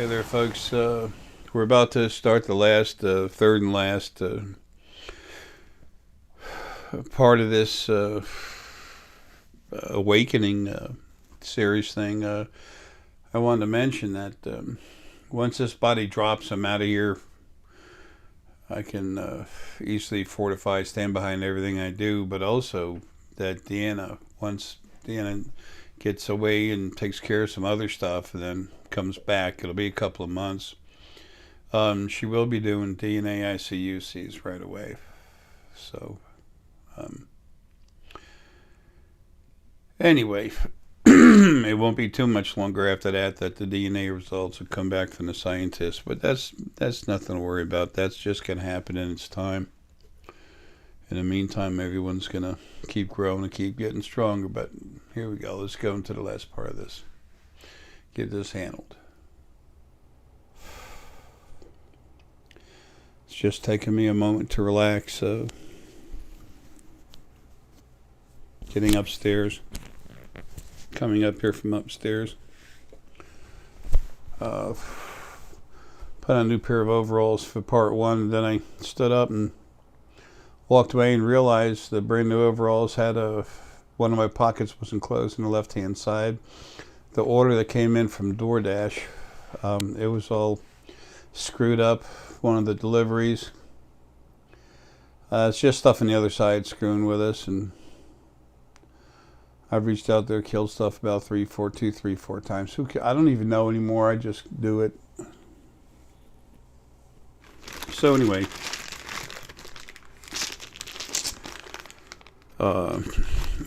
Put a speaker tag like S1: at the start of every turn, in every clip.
S1: Hey there, folks. We're about to start the last, third and last part of this Awakening series thing. I wanted to mention that once this body drops, I'm out of here. I can easily fortify, stand behind everything I do, but also that Deanna, once Deanna gets away and takes care of some other stuff and then comes back, it'll be a couple of months. She will be doing DNA ICUCs right away. So, anyway, it won't be too much longer after that the DNA results will come back from the scientists. But that's nothing to worry about. That's just going to happen in its time. In the meantime, everyone's going to keep growing and keep getting stronger. But here we go. Let's go into the last part of this. Get this handled. It's just taking me a moment to relax. Getting upstairs. Coming up here from upstairs. Put on a new pair of overalls for part one. Then I stood up and walked away and realized the brand new overalls had one of my pockets was enclosed on the left hand side. The order that came in from DoorDash, it was all screwed up. One of the deliveries. It's just stuff on the other side screwing with us, and I've reached out there, killed stuff about 3, 4 times. I don't even know anymore. I just do it. So anyway,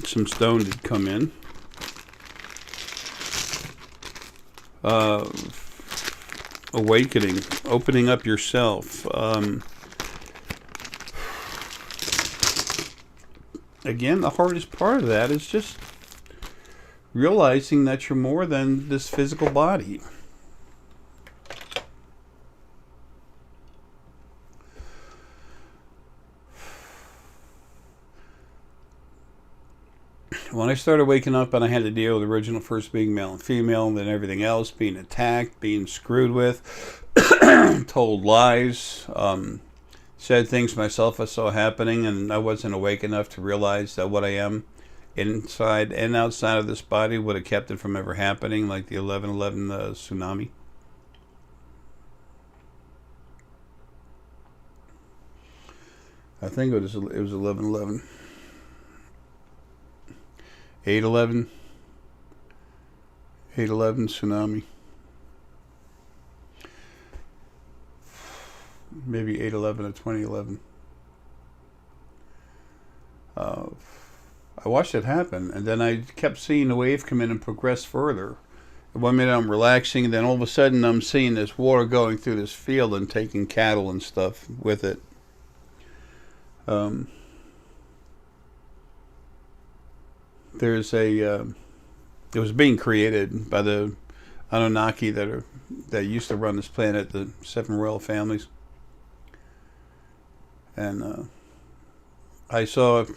S1: some stone did come in. Awakening, opening up yourself. Again, the hardest part of that is just realizing that you're more than this physical body. When I started waking up and I had to deal with the original first being male and female, and then everything else, being attacked, being screwed with, told lies, said things myself I saw happening, and I wasn't awake enough to realize that what I am inside and outside of this body would have kept it from ever happening, like the 11/11 tsunami. I think it was 11/11. 8/11 tsunami. Maybe 8/11 of 2011. I watched it happen, and then I kept seeing the wave come in and progress further. At 1 minute I'm relaxing, and then all of a sudden I'm seeing this water going through this field and taking cattle and stuff with it. There's it was being created by the Anunnaki that used to run this planet, the 7 royal families. And I saw, I'm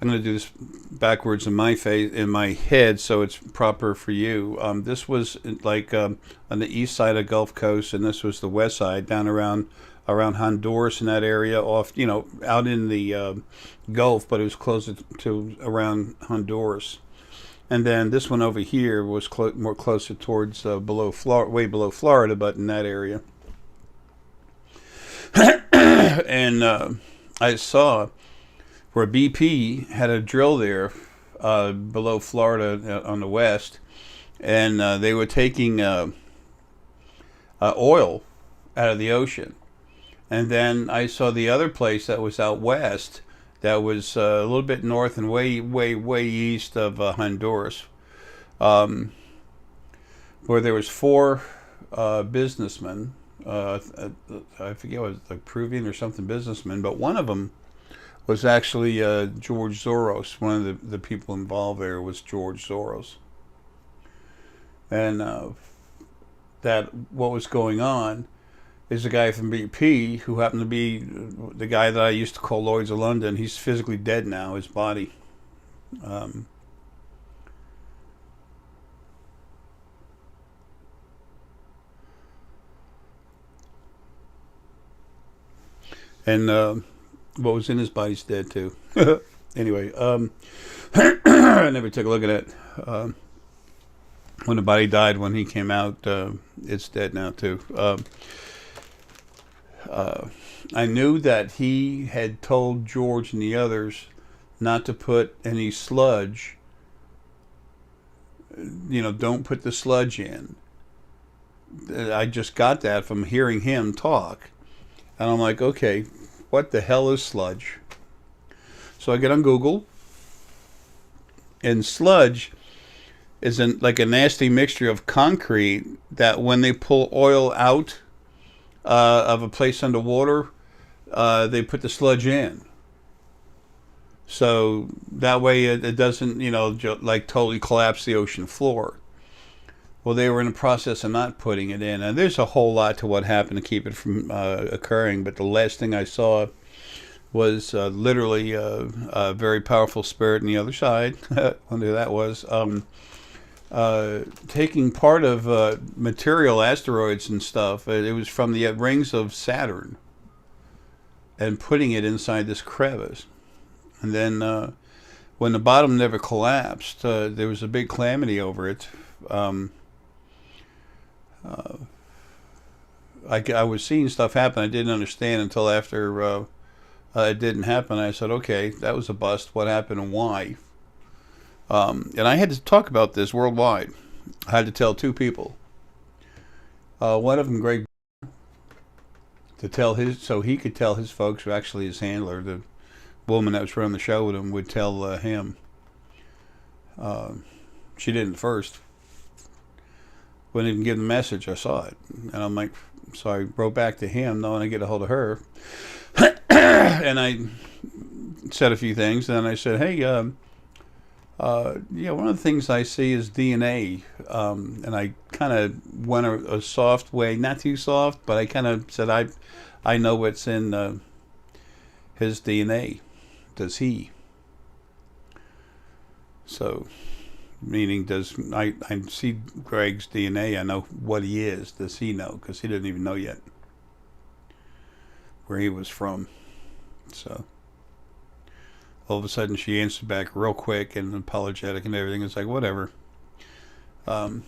S1: going to do this backwards in my face, in my head, so it's proper for you. This was like on the east side of Gulf Coast, and this was the west side, down around Honduras in that area, off, out in the Gulf, but it was closer to around Honduras. And then this one over here was more closer towards below Florida, way below Florida, but in that area. And I saw where BP had a drill there below Florida on the west, and they were taking oil out of the ocean. And then I saw the other place that was out west, that was a little bit north and way east of Honduras, where there was 4 businessmen. I forget what it was, like Peruvian or something businessmen, but one of them was actually George Soros. One of the people involved there was George Soros. And that what was going on is a guy from BP who happened to be the guy that I used to call Lloyd's of London. He's physically dead now, his body. And what was in his body's dead too. Anyway, I never took a look at it. When the body died, when he came out, it's dead now too. I knew that he had told George and the others not to put any sludge. Don't put the sludge in. I just got that from hearing him talk. And I'm like, okay, what the hell is sludge? So I get on Google, and sludge is like a nasty mixture of concrete that when they pull oil out of a place underwater, they put the sludge in. So that way it doesn't, like totally collapse the ocean floor. Well, they were in the process of not putting it in. And there's a whole lot to what happened to keep it from occurring. But the last thing I saw was literally a very powerful spirit on the other side. I wonder who that was. Taking part of material, asteroids and stuff. It was from the rings of Saturn. And putting it inside this crevice. And then when the bottom never collapsed, there was a big calamity over it. I was seeing stuff happen I didn't understand until after it didn't happen. I said, okay, that was a bust. What happened and why? And I had to talk about this worldwide. I had to tell two people. One of them, Greg, to tell so he could tell his folks, or actually his handler, the woman that was running the show with him, would tell him. She didn't first. Wouldn't even give the message. I saw it, and I'm like, so I wrote back to him, knowing I get a hold of her, and I said a few things. And then I said, hey, one of the things I see is DNA, and I kind of went a soft way, not too soft, but I kind of said I know what's in his DNA. Does he? So. Meaning, I see Greg's DNA, I know what he is. Does he know? Because he didn't even know yet where he was from. So, all of a sudden, she answered back real quick and apologetic and everything. It's like, whatever. But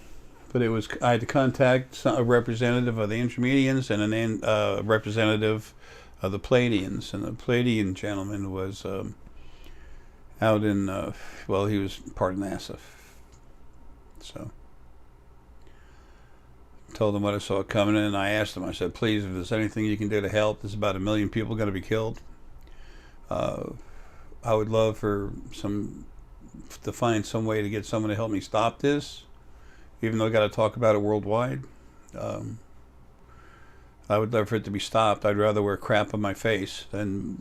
S1: I had to contact a representative of the Intermedians and a representative of the Pleiadians. And the Pleiadian gentleman was out in, he was part of NASA. So, told them what I saw coming in, and I asked them, I said, please, if there's anything you can do to help, there's about 1 million people going to be killed. I would love to find some way to get someone to help me stop this, even though I got to talk about it worldwide. I would love for it to be stopped. I'd rather wear crap on my face than,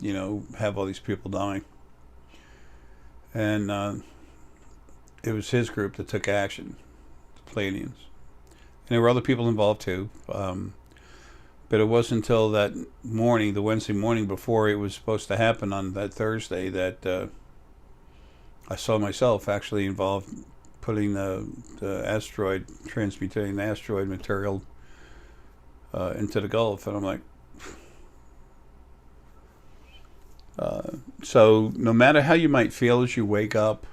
S1: have all these people dying. And it was his group that took action, the Pleiadians. And there were other people involved too. But it wasn't until that morning, the Wednesday morning before it was supposed to happen on that Thursday, that I saw myself actually involved putting the asteroid, transmutating the asteroid material into the Gulf. And I'm like, so no matter how you might feel as you wake up,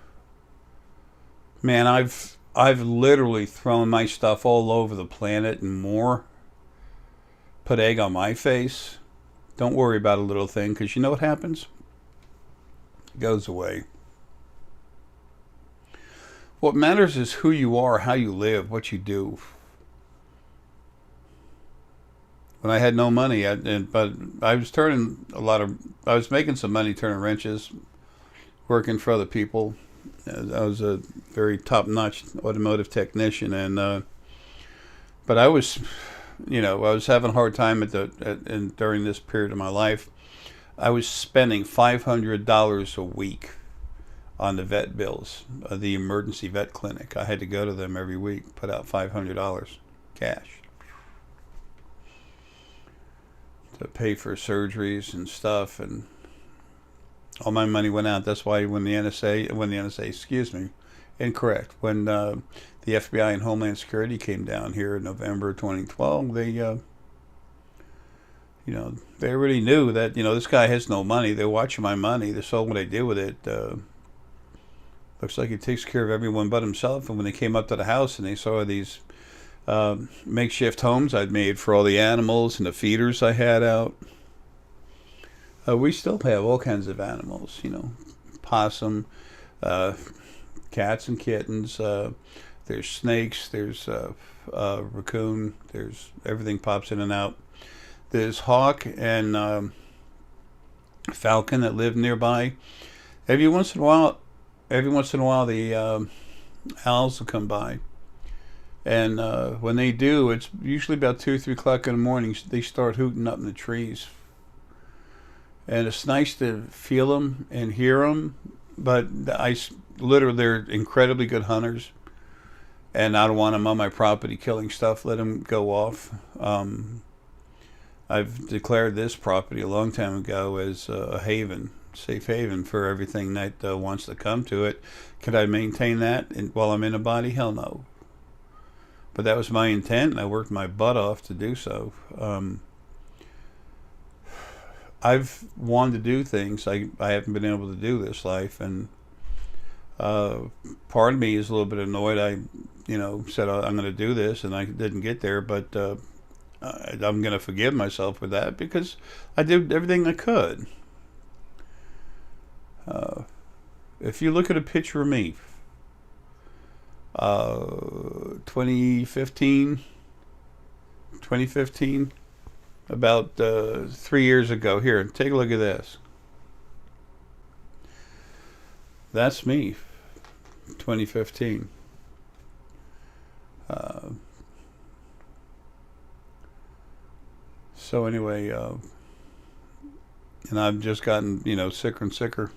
S1: man, I've literally thrown my stuff all over the planet and more. Put egg on my face. Don't worry about a little thing, because you know what happens? It goes away. What matters is who you are, how you live, what you do. When I had no money, but I was I was making some money turning wrenches, working for other people. I was a very top-notch automotive technician, and but I was, I was having a hard time during this period of my life. I was spending $500 a week on the vet bills, the emergency vet clinic. I had to go to them every week, put out $500 cash to pay for surgeries and stuff, and all my money went out. That's why when the NSA, excuse me, incorrect. When the FBI and Homeland Security came down here in November 2012, You know, they already knew that, you know, this guy has no money. They're watching my money. They saw what I did with it. Looks like he takes care of everyone but himself. And when they came up to the house and they saw these makeshift homes I'd made for all the animals and the feeders I had out, we still have all kinds of animals, you know, possum, cats and kittens. There's snakes. There's raccoon. There's everything pops in and out. There's hawk and falcon that live nearby. Every once in a while, the owls will come by, and when they do, it's usually about 2 or 3 o'clock in the morning. They start hooting up in the trees, and it's nice to feel them and hear them. But literally, they're incredibly good hunters, and I don't want them on my property killing stuff. Let them go off. I've declared this property a long time ago as a haven, safe haven for everything that wants to come to it. Could I maintain that while I'm in a body? Hell no. But that was my intent, and I worked my butt off to do so. I've wanted to do things I haven't been able to do this life, and part of me is a little bit annoyed. I, said I'm going to do this, and I didn't get there, but I'm going to forgive myself for that because I did everything I could. If you look at a picture of me, 2015, about 3 years ago. Here, take a look at this. That's me, 2015. So anyway, and I've just gotten, sicker and sicker.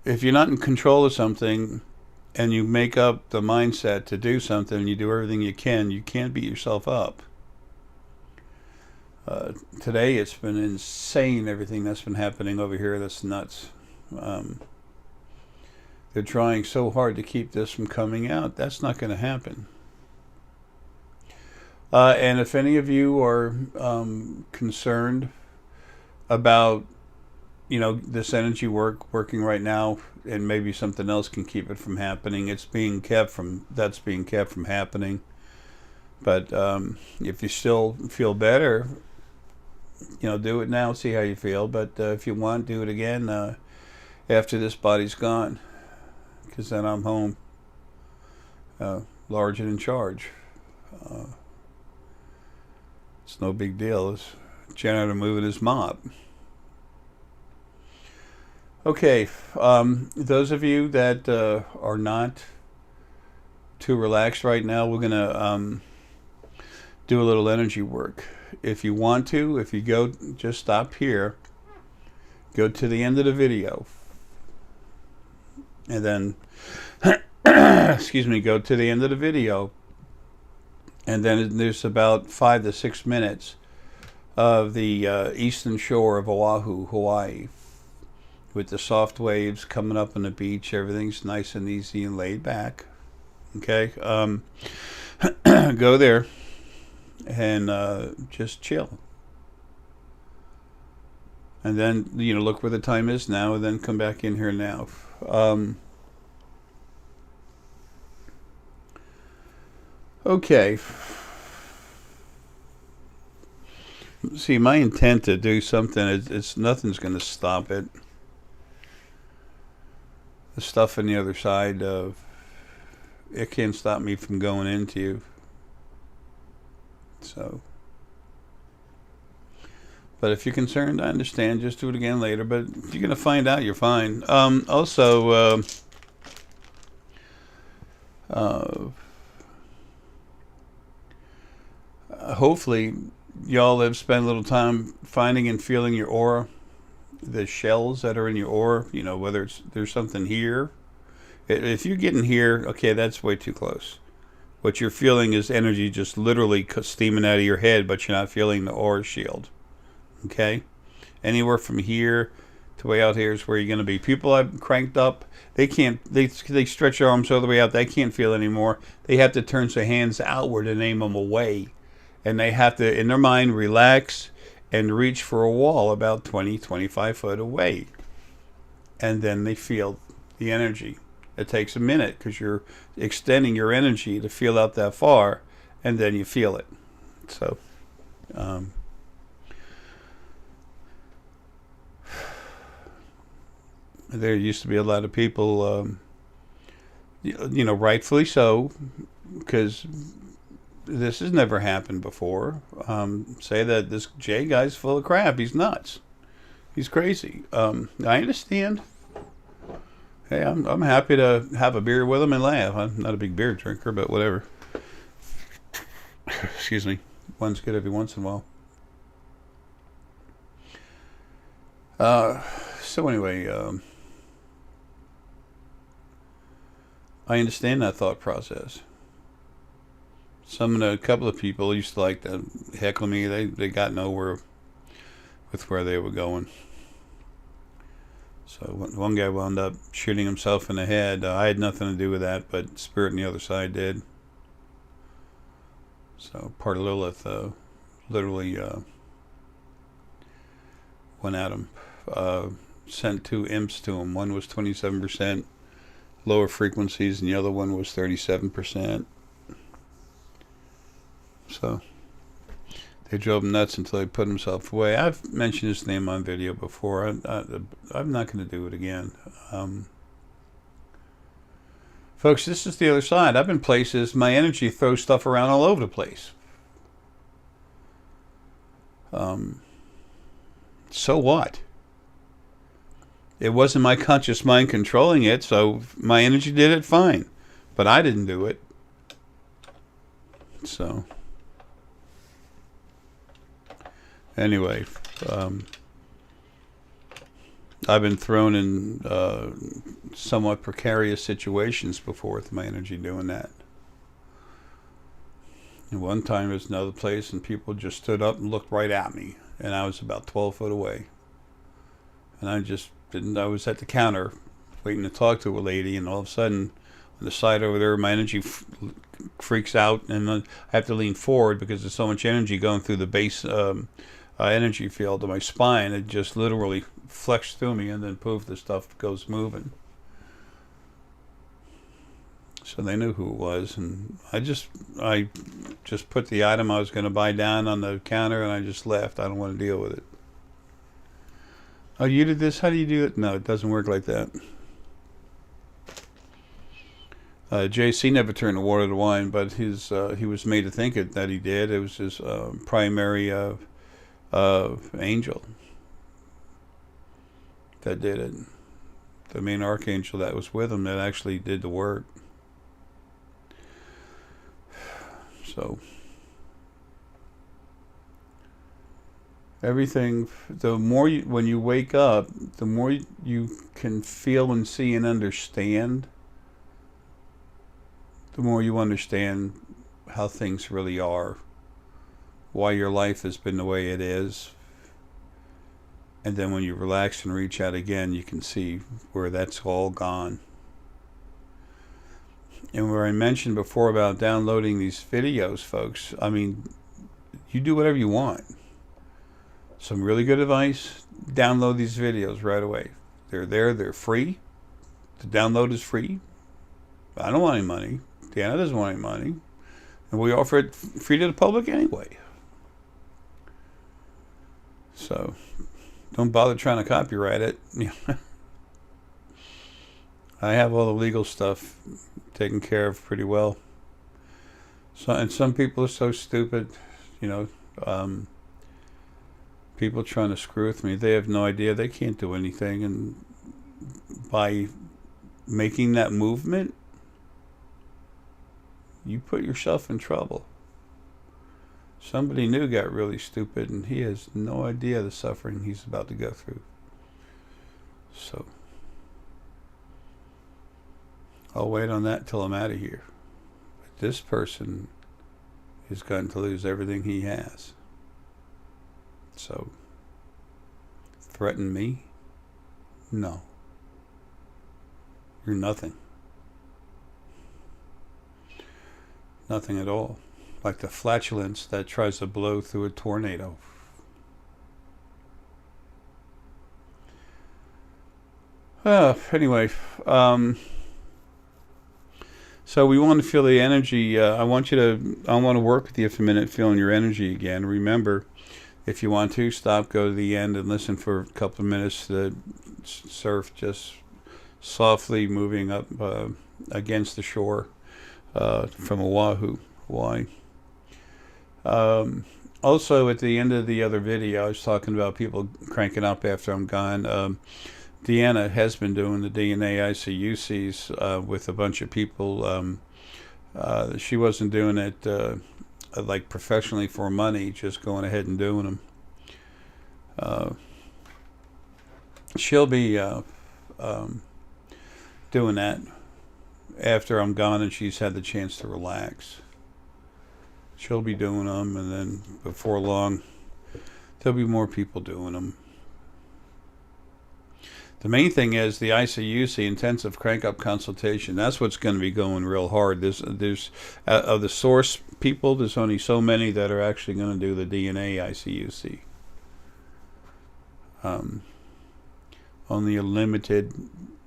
S1: If you're not in control of something and you make up the mindset to do something and you do everything you can't beat yourself up. Today it's been insane, everything that's been happening over here. That's nuts. They're trying so hard to keep this from coming out. That's not going to happen. And if any of you are concerned about, this energy working right now, and maybe something else can keep it from happening, that's being kept from happening. But if you still feel better, do it now, see how you feel. But if you want, do it again after this body's gone, because then I'm home, large and in charge. It's no big deal. It's janitor moving his mop. Okay, those of you that are not too relaxed right now, we're going to do a little energy work. If you want to, if you go, just stop here, go to the end of the video, and then, go to the end of the video, and then there's about 5 to 6 minutes of the eastern shore of Oahu, Hawaii, with the soft waves coming up on the beach. Everything's nice and easy and laid back. Okay, go there and just chill. And then, look where the time is now, and then come back in here now. Okay. See, my intent to do something, it's nothing's going to stop it. The stuff on the other side of it can't stop me from going into you. So, but if you're concerned, I understand. Just do it again later. But if you're going to find out, you're fine. Also, hopefully, y'all have spent a little time finding and feeling your aura, the shells that are in your aura. Whether there's something here. If you're getting here, okay, that's way too close. What you're feeling is energy just literally steaming out of your head, but you're not feeling the aura shield. Okay? Anywhere from here to way out here is where you're going to be. People I've cranked up, they can't, they stretch their arms all the way out. They can't feel anymore. They have to turn their hands outward and aim them away. and they have to, in their mind, relax and reach for a wall about 20, 25 foot away. And then they feel the energy. It takes a minute because you're extending your energy to feel out that far, and then you feel it. So, there used to be a lot of people, rightfully so, because this has never happened before. Say that this Jay guy's full of crap. He's nuts. He's crazy. I understand. Hey, I'm happy to have a beer with him and laugh. I'm not a big beer drinker, but whatever. Excuse me. One's good every once in a while. So anyway, I understand that thought process. A couple of people used to like to heckle me. They got nowhere with where they were going. So one guy wound up shooting himself in the head. I had nothing to do with that, but Spirit on the other side did. So part of Lilith literally went at him. Sent 2 imps to him. One was 27% lower frequencies, and the other one was 37%. So they drove him nuts until he put himself away. I've mentioned his name on video before. I'm not going to do it again. Folks, this is the other side. I've been places, my energy throws stuff around all over the place. So what? It wasn't my conscious mind controlling it, so my energy did it fine. But I didn't do it. So anyway, I've been thrown in somewhat precarious situations before with my energy doing that. And one time there was another place and people just stood up and looked right at me, and I was about 12 foot away. And I just didn't, I was at the counter waiting to talk to a lady, and all of a sudden on the side over there my energy freaks out, and I have to lean forward because there's so much energy going through the base energy field of my spine. It just literally flexed through me, and then poof, the stuff goes moving. So they knew who it was, and I just put the item I was going to buy down on the counter, and I just left. I don't want to deal with it. Oh, you did this? How do you do it? No, it doesn't work like that. JC never turned the water to wine, but he was made to think that he did. It was his primary angel that did it. The main archangel that was with him that actually did the work. So everything, the more when you wake up, the more you can feel and see and understand, the more you understand how things really are, why your life has been the way it is. And then when you relax and reach out again, you can see where that's all gone. And where I mentioned before about downloading these videos, folks, I mean, you do whatever you want. Some really good advice, download these videos right away. They're there, they're free. The download is free. I don't want any money. Deanna doesn't want any money. And we offer it free to the public anyway. So don't bother trying to copyright it. I have all the legal stuff taken care of pretty well. So, and some people are so stupid, people trying to screw with me. They have no idea. They can't do anything. And by making that movement, you put yourself in trouble. Somebody new got really stupid, and he has no idea the suffering he's about to go through. So I'll wait on that till I'm out of here. But this person is going to lose everything he has. So, threaten me? No. You're nothing. Nothing at all. like the flatulence that tries to blow through a tornado. Anyway, so we want to feel the energy. I want to work with you for a minute, feeling your energy again. Remember, if you want to, stop, go to the end, and listen for a couple of minutes to the surf just softly moving up against the shore from Oahu, Hawaii. Also, at the end of the other video, I was talking about people cranking up after I'm gone. Deanna has been doing the DNA ICUCs with a bunch of people. She wasn't doing it like professionally for money, just going ahead and doing them. She'll be doing that after I'm gone and she's had the chance to relax. She'll be doing them, and then before long, there'll be more people doing them. The main thing is the ICUC, intensive crank-up consultation. That's what's going to be going real hard. There's of the source people, there's only so many that are actually going to do the DNA ICUC. Only a limited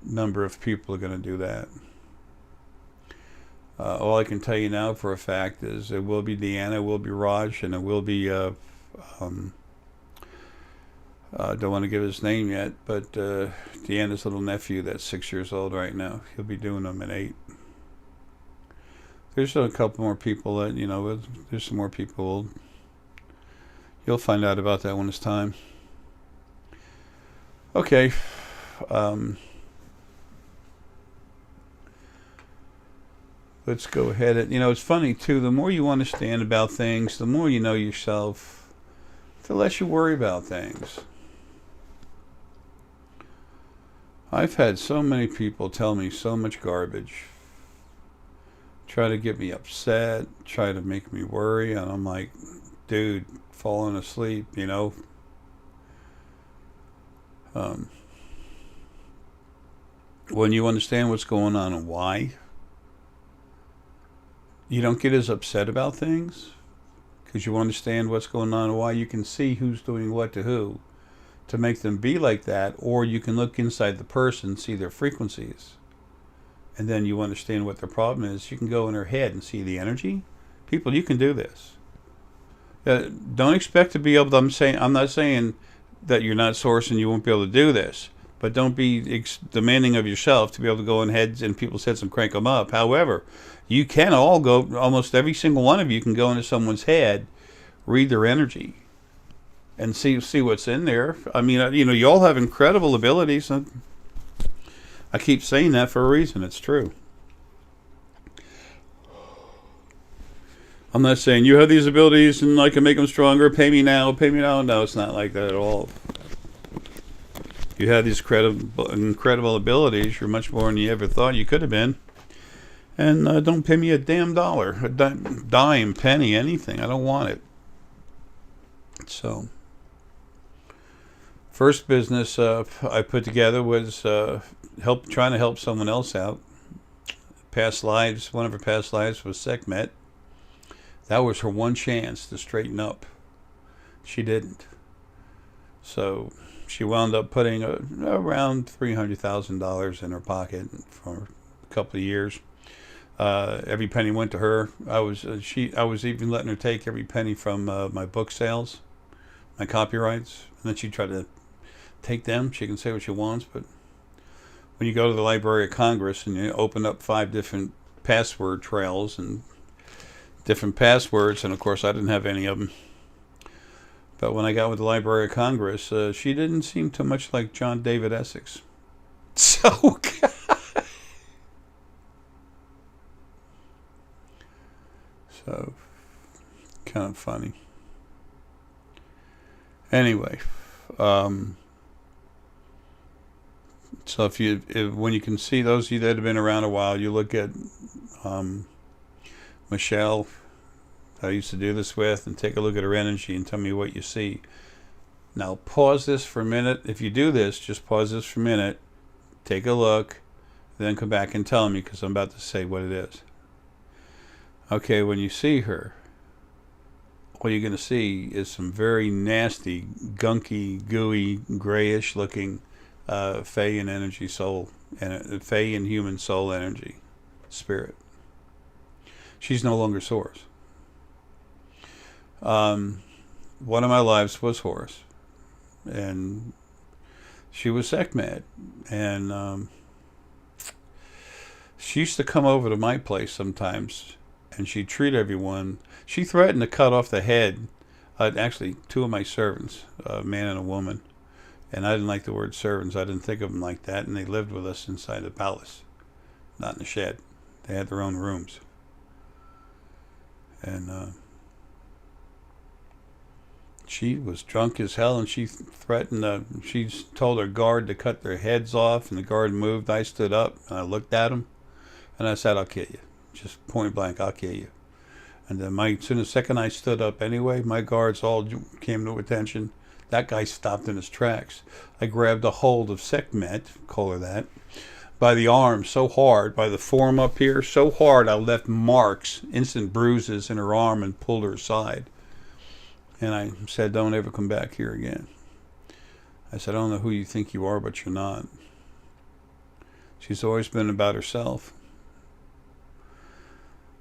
S1: number of people are going to do that. All I can tell you now for a fact is it will be Deanna, it will be Raj, and it will be don't want to give his name yet, but Deanna's little nephew that's 6 years old right now. He'll be doing them at 8. There's a couple more people that, there's some more people. You'll find out about that when it's time. Okay. Let's go ahead. It's funny, too. The more you understand about things, the more you know yourself, the less you worry about things. I've had so many people tell me so much garbage. Try to get me upset, try to make me worry, and I'm like, dude, falling asleep, When you understand what's going on and why, you don't get as upset about things because you understand what's going on and why. You can see who's doing what to who to make them be like that, or you can look inside the person, see their frequencies, and then you understand what their problem is. You can go in their head and see the energy. People, you can do this. Don't expect to be able to, I'm not saying that you're not source and you won't be able to do this, but don't be demanding of yourself to be able to go in heads and people's heads and crank them up. However, you can all go, almost every single one of you can go into someone's head, read their energy, and see what's in there. I mean, you all have incredible abilities. I keep saying that for a reason. It's true. I'm not saying you have these abilities and I can make them stronger. Pay me now. Pay me now. No, it's not like that at all. You have these incredible abilities. You're much more than you ever thought you could have been. And don't pay me a damn dollar, a dime, penny, anything. I don't want it. So, first business I put together was trying to help someone else out. Past lives, one of her past lives was Sekhmet. That was her one chance to straighten up. She didn't. So she wound up putting around $300,000 in her pocket for a couple of years. Every penny went to her. I was even letting her take every penny from my book sales, my copyrights, and then she tried to take them. She can say what she wants, but when you go to the Library of Congress and you open up 5 different password trails and different passwords, and of course I didn't have any of them. But when I got with the Library of Congress, she didn't seem too much like John David Essex. So, kind of funny. Anyway, so when you can see those of you that have been around a while, you look at Michelle, I used to do this with, and take a look at her energy and tell me what you see. Now pause this for a minute. If you do this, just pause this for a minute, take a look, then come back and tell me, because I'm about to say what it is. Okay, when you see her, what you're going to see is some very nasty, gunky, gooey, grayish looking Fey and energy soul, and Fey and human soul energy, spirit. She's no longer Source. One of my lives was Horus, and she was Sekhmet, and she used to come over to my place sometimes, and she'd treat everyone. She threatened to cut off the head, actually, two of my servants, a man and a woman, and I didn't like the word servants. I didn't think of them like that, and they lived with us inside the palace, not in the shed. They had their own rooms. And she was drunk as hell, and she threatened, she told her guard to cut their heads off, and the guard moved. I stood up, and I looked at him, and I said, I'll kill you. Just point blank, I'll kill you. And then the second I stood up anyway, my guards all came to attention. That guy stopped in his tracks. I grabbed a hold of Sekhmet, call her that, by the arm so hard, by the forearm up here, so hard I left marks, instant bruises in her arm, and pulled her aside. And I said, don't ever come back here again. I said, I don't know who you think you are, but you're not. She's always been about herself.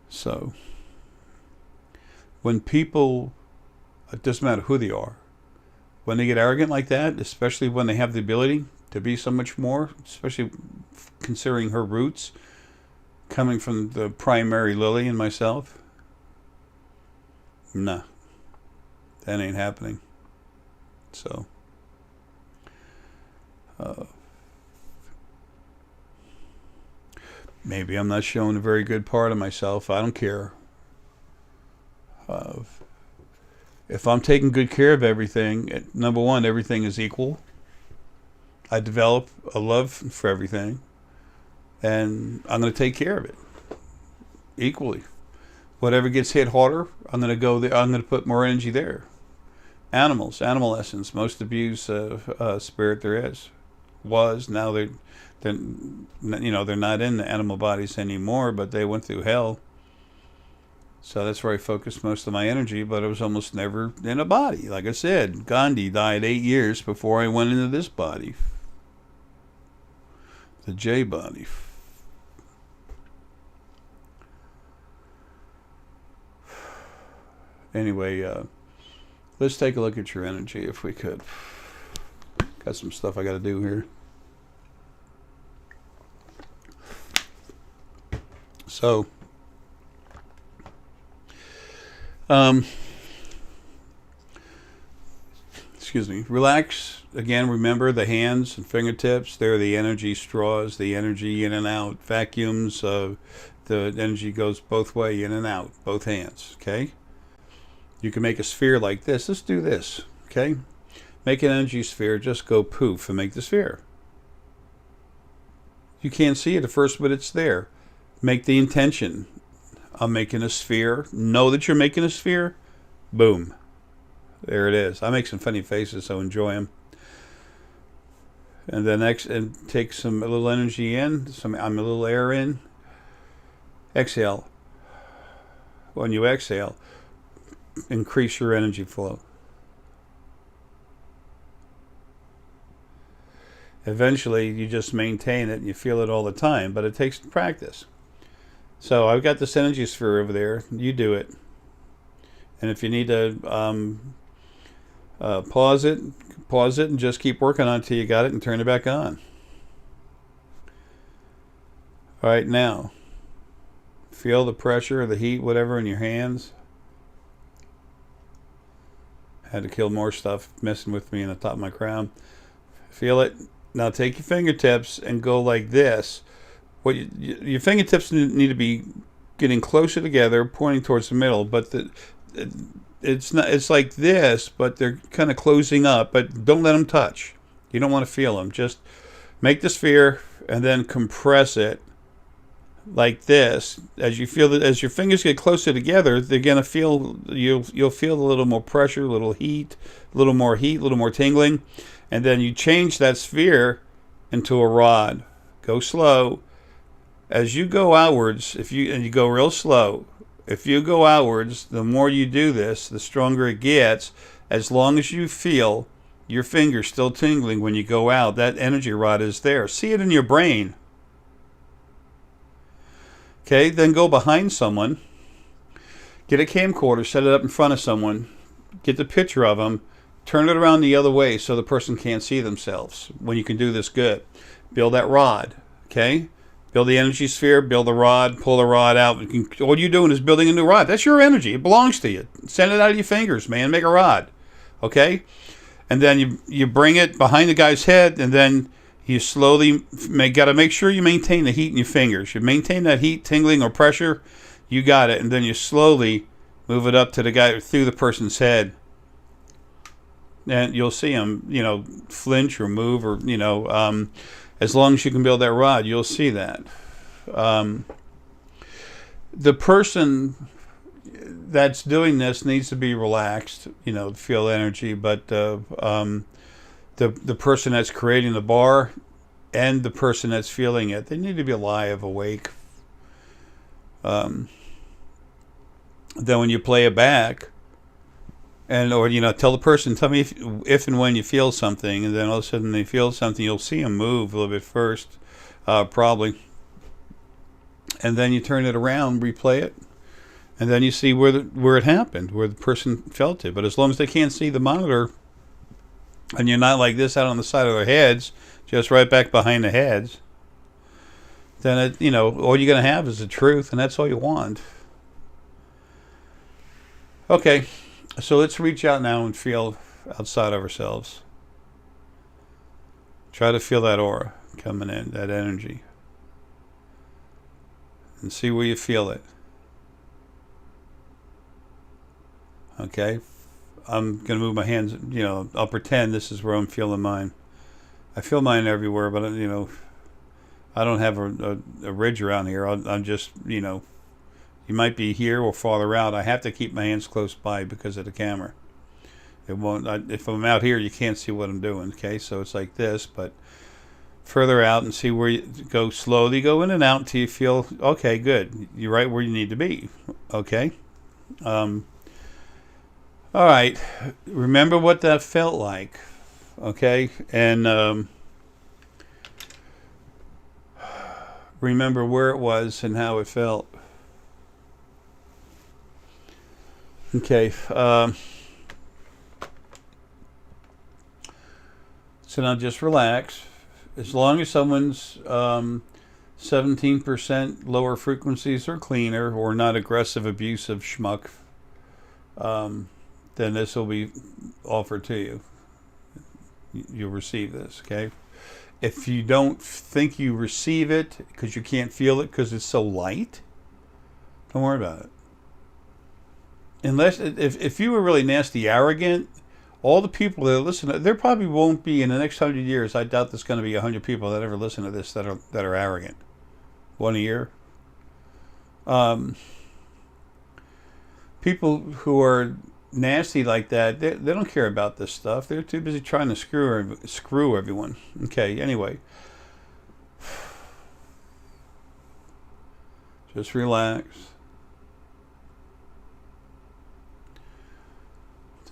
S1: So, when people, it doesn't matter who they are, when they get arrogant like that, especially when they have the ability to be so much more, especially considering her roots, coming from the primary Lily and myself, nah, that ain't happening. So, maybe I'm not showing a very good part of myself. I don't care. If I'm taking good care of everything, number one, everything is equal. I develop a love for everything, and I'm going to take care of it equally. Whatever gets hit harder, I'm going to go there. I'm going to put more energy there. Animals, animal essence, most abused spirit there is, was. Now they're not in the animal bodies anymore, but they went through hell. So that's where I focused most of my energy, but I was almost never in a body. Like I said, Gandhi died 8 years before I went into this body. The J body. Anyway, let's take a look at your energy if we could. Got some stuff I got to do here. So, excuse me, relax. Again, remember the hands and fingertips. They're the energy straws, the energy in and out. Vacuums, the energy goes both way, in and out, both hands, okay? You can make a sphere like this. Let's do this, okay? Make an energy sphere, just go poof and make the sphere. You can't see it at first, but it's there. Make the intention. I'm making a sphere. Know that you're making a sphere. Boom. There it is. I make some funny faces, so enjoy them. And then take a little energy in, a little air in. Exhale. When you exhale, increase your energy flow. Eventually, you just maintain it and you feel it all the time, but it takes practice. So I've got this energy sphere over there. You do it. And if you need to pause it and just keep working on it until you got it and turn it back on. All right, now, feel the pressure or the heat, whatever, in your hands. Had to kill more stuff messing with me in the top of my crown. Feel it. Now take your fingertips and go like this. Your fingertips need to be getting closer together, pointing towards the middle, but it's not. It's like this, but they're kind of closing up. But don't let them touch. You don't want to feel them. Just make the sphere and then compress it like this. As you feel that, as your fingers get closer together, they're gonna feel. You'll feel a little more pressure, a little heat, a little more tingling, and then you change that sphere into a rod. Go slow. As you go outwards, you go real slow, if you go outwards, the more you do this, the stronger it gets. As long as you feel your fingers still tingling when you go out, that energy rod is there. See it in your brain. Okay, then go behind someone. Get a camcorder, set it up in front of someone. Get the picture of them. Turn it around the other way so the person can't see themselves. When you can do this good. Build that rod. Okay? Build the energy sphere, build the rod, pull the rod out. All you're doing is building a new rod. That's your energy. It belongs to you. Send it out of your fingers, man. Make a rod. Okay? And then you bring it behind the guy's head, and then you slowly got to make sure you maintain the heat in your fingers. You maintain that heat, tingling, or pressure, you got it. And then you slowly move it up to the guy through the person's head. And you'll see him, flinch or move or, as long as you can build that rod, you'll see that. The person that's doing this needs to be relaxed, feel energy. But the person that's creating the bar and the person that's feeling it, they need to be alive, awake. Then when you play it back, or tell the person, tell me if and when you feel something, and then all of a sudden they feel something, you'll see them move a little bit first, probably, and then you turn it around, replay it, and then you see where it happened, where the person felt it. But as long as they can't see the monitor, and you're not like this out on the side of their heads, just right back behind the heads, then all you're gonna have is the truth, and that's all you want. Okay. So let's reach out now and feel outside of ourselves. Try to feel that aura coming in, that energy. And see where you feel it. Okay? I'm going to move my hands, I'll pretend this is where I'm feeling mine. I feel mine everywhere, but, I don't have a ridge around here. I'm just, you might be here or farther out. I have to keep my hands close by because of the camera. It won't. If I'm out here, you can't see what I'm doing. Okay, so it's like this, but further out and see where you go. Slowly go in and out until you feel okay. Good. You're right where you need to be. Okay. All right. Remember what that felt like. Okay, and remember where it was and how it felt. Okay, so now just relax. As long as someone's 17% lower frequencies or cleaner, or not aggressive, abusive schmuck, then this will be offered to you. You'll receive this, okay? If you don't think you receive it because you can't feel it because it's so light, don't worry about it. Unless, if you were really nasty, arrogant, all the people that listen, there probably won't be in the next 100 years. I doubt there's going to be 100 people that ever listen to this that are arrogant. One a year. People who are nasty like that, they don't care about this stuff. They're too busy trying to screw everyone. Okay. Anyway, just relax.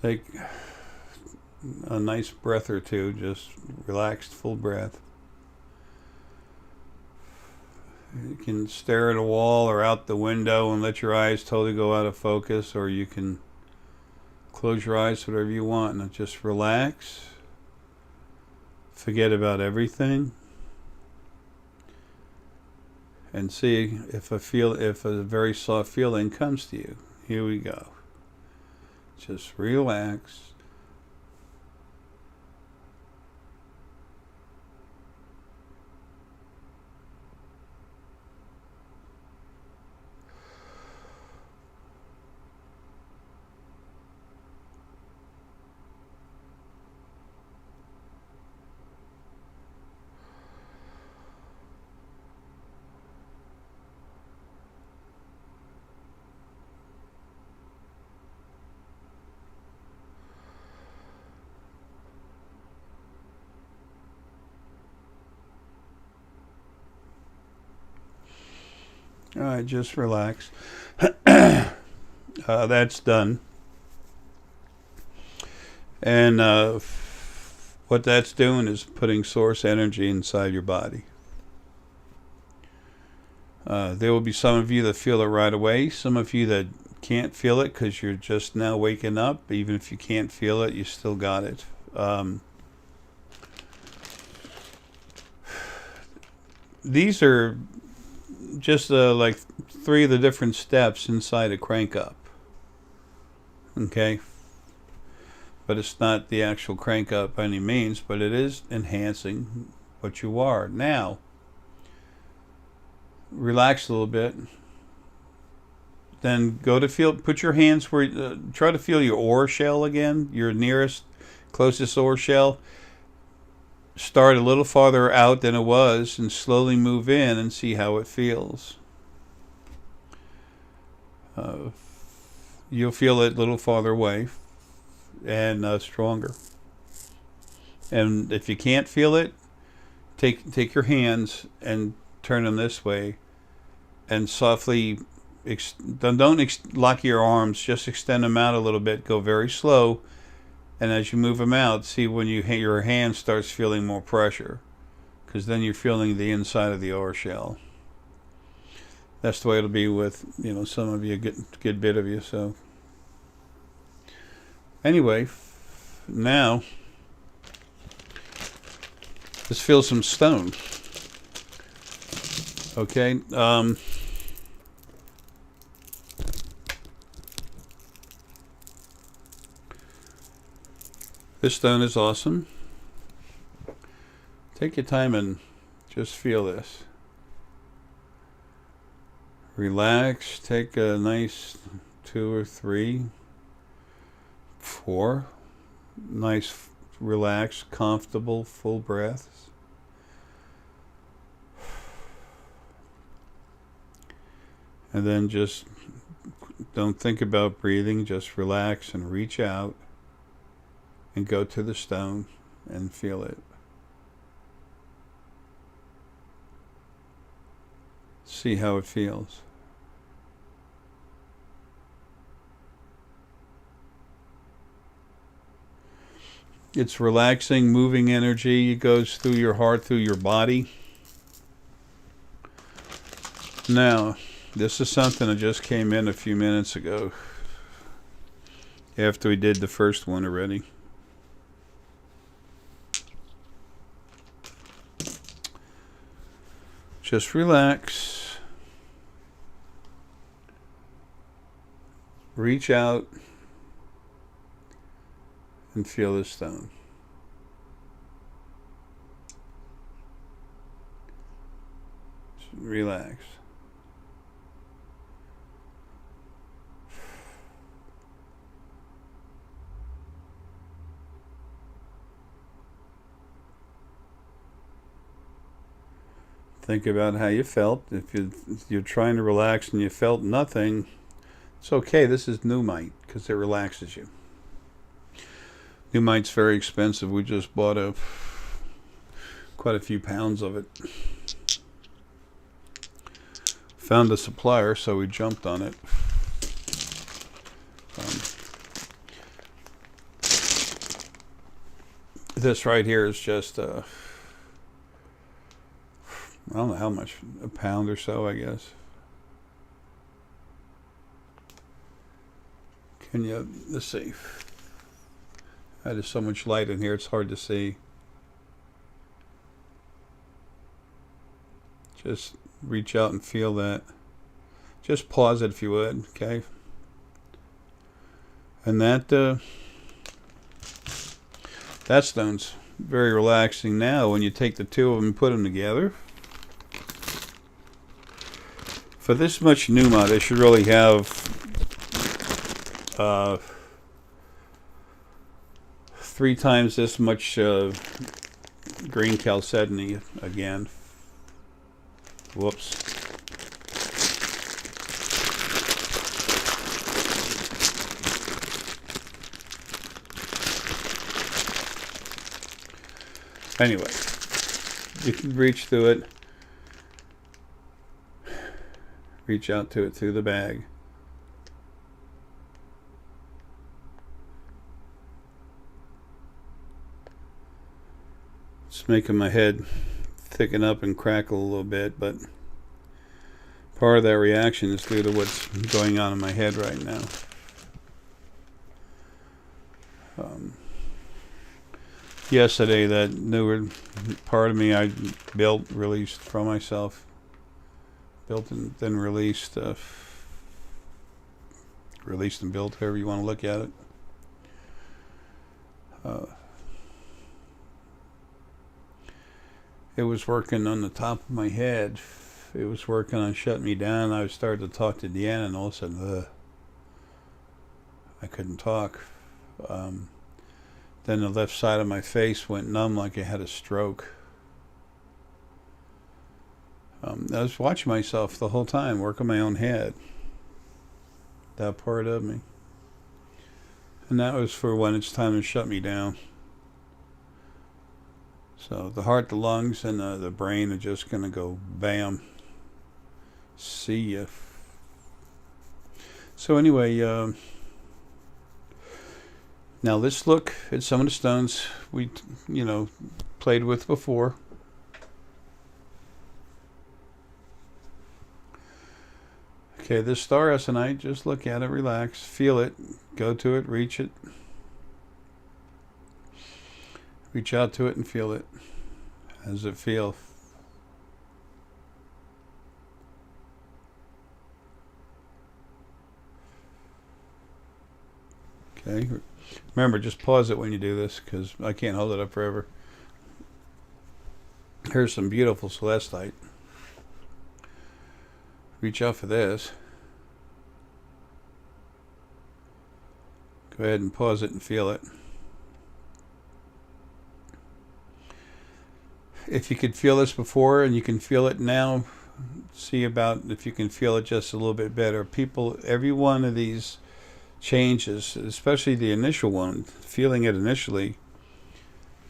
S1: Take a nice breath or two, just relaxed, full breath. You can stare at a wall or out the window and let your eyes totally go out of focus, or you can close your eyes, whatever you want, and just relax. Forget about everything. And see if a very soft feeling comes to you. Here we go. Just relax. All right, just relax. That's done. And what that's doing is putting source energy inside your body. There will be some of you that feel it right away. Some of you that can't feel it because you're just now waking up. Even if you can't feel it, you still got it. These are just like 3 of the different steps inside a crank up. Okay? But it's not the actual crank up by any means, but it is enhancing what you are. Now, relax a little bit. Then go to feel, put your hands where, try to feel your aura shell again, your nearest, closest aura shell. Start a little farther out than it was and slowly move in and see how it feels. You'll feel it a little farther away and stronger. And if you can't feel it, take your hands and turn them this way and softly don't lock your arms, just extend them out a little bit. Go very slow, and as you move them out, see when your hand starts feeling more pressure, because then you're feeling the inside of the aura shell. That's the way it'll be with, you know, some of you, a good bit of you. So anyway, now let's feel some stone. Okay. This stone is awesome. Take your time and just feel this. Relax. Take a nice 2 or 3, 4 nice, relaxed, comfortable, full breaths. And then just don't think about breathing. Just relax and reach out and go to the stone and feel it. See how it feels. It's relaxing, moving energy. It goes through your heart, through your body. Now, this is something that just came in a few minutes ago, after we did the first one already. Just relax. Reach out and feel the stone. Just relax. Think about how you felt. If you're trying to relax and you felt nothing, it's okay. This is Neumite because it relaxes you. Neumite's very expensive. We just bought quite a few pounds of it. Found a supplier, so we jumped on it. This right here is just I don't know how much, a pound or so, I guess. Can you, let's see. There's so much light in here, it's hard to see. Just reach out and feel that. Just pause it if you would, okay? And that stone's very relaxing. Now, when you take the 2 of them and put them together, for this much Neumite, I should really have 3 times this much green chalcedony again. Whoops. Anyway, you can reach through it. Reach out to it through the bag. It's making my head thicken up and crackle a little bit, but part of that reaction is due to what's going on in my head right now. Yesterday, that newer part of me I built, released from myself. Built and then released. Released and built, however you want to look at it. It was working on the top of my head. It was working on shutting me down. I started to talk to Deanna, and all of a sudden, I couldn't talk. Then the left side of my face went numb like I had a stroke. I was watching myself the whole time, working my own head. That part of me. And that was for when it's time to shut me down. So the heart, the lungs, and the brain are just going to go bam. See ya. So anyway, now let's look at some of the stones we, played with before. Okay, this star Essonite, just look at it, relax, feel it, go to it, reach it. Reach out to it and feel it. How does it feel? Okay, remember, just pause it when you do this, because I can't hold it up forever. Here's some beautiful celestite. Reach out for this. Go ahead and pause it and feel it. If you could feel this before and you can feel it now, see about if you can feel it just a little bit better. People, every one of these changes, especially the initial one, feeling it initially,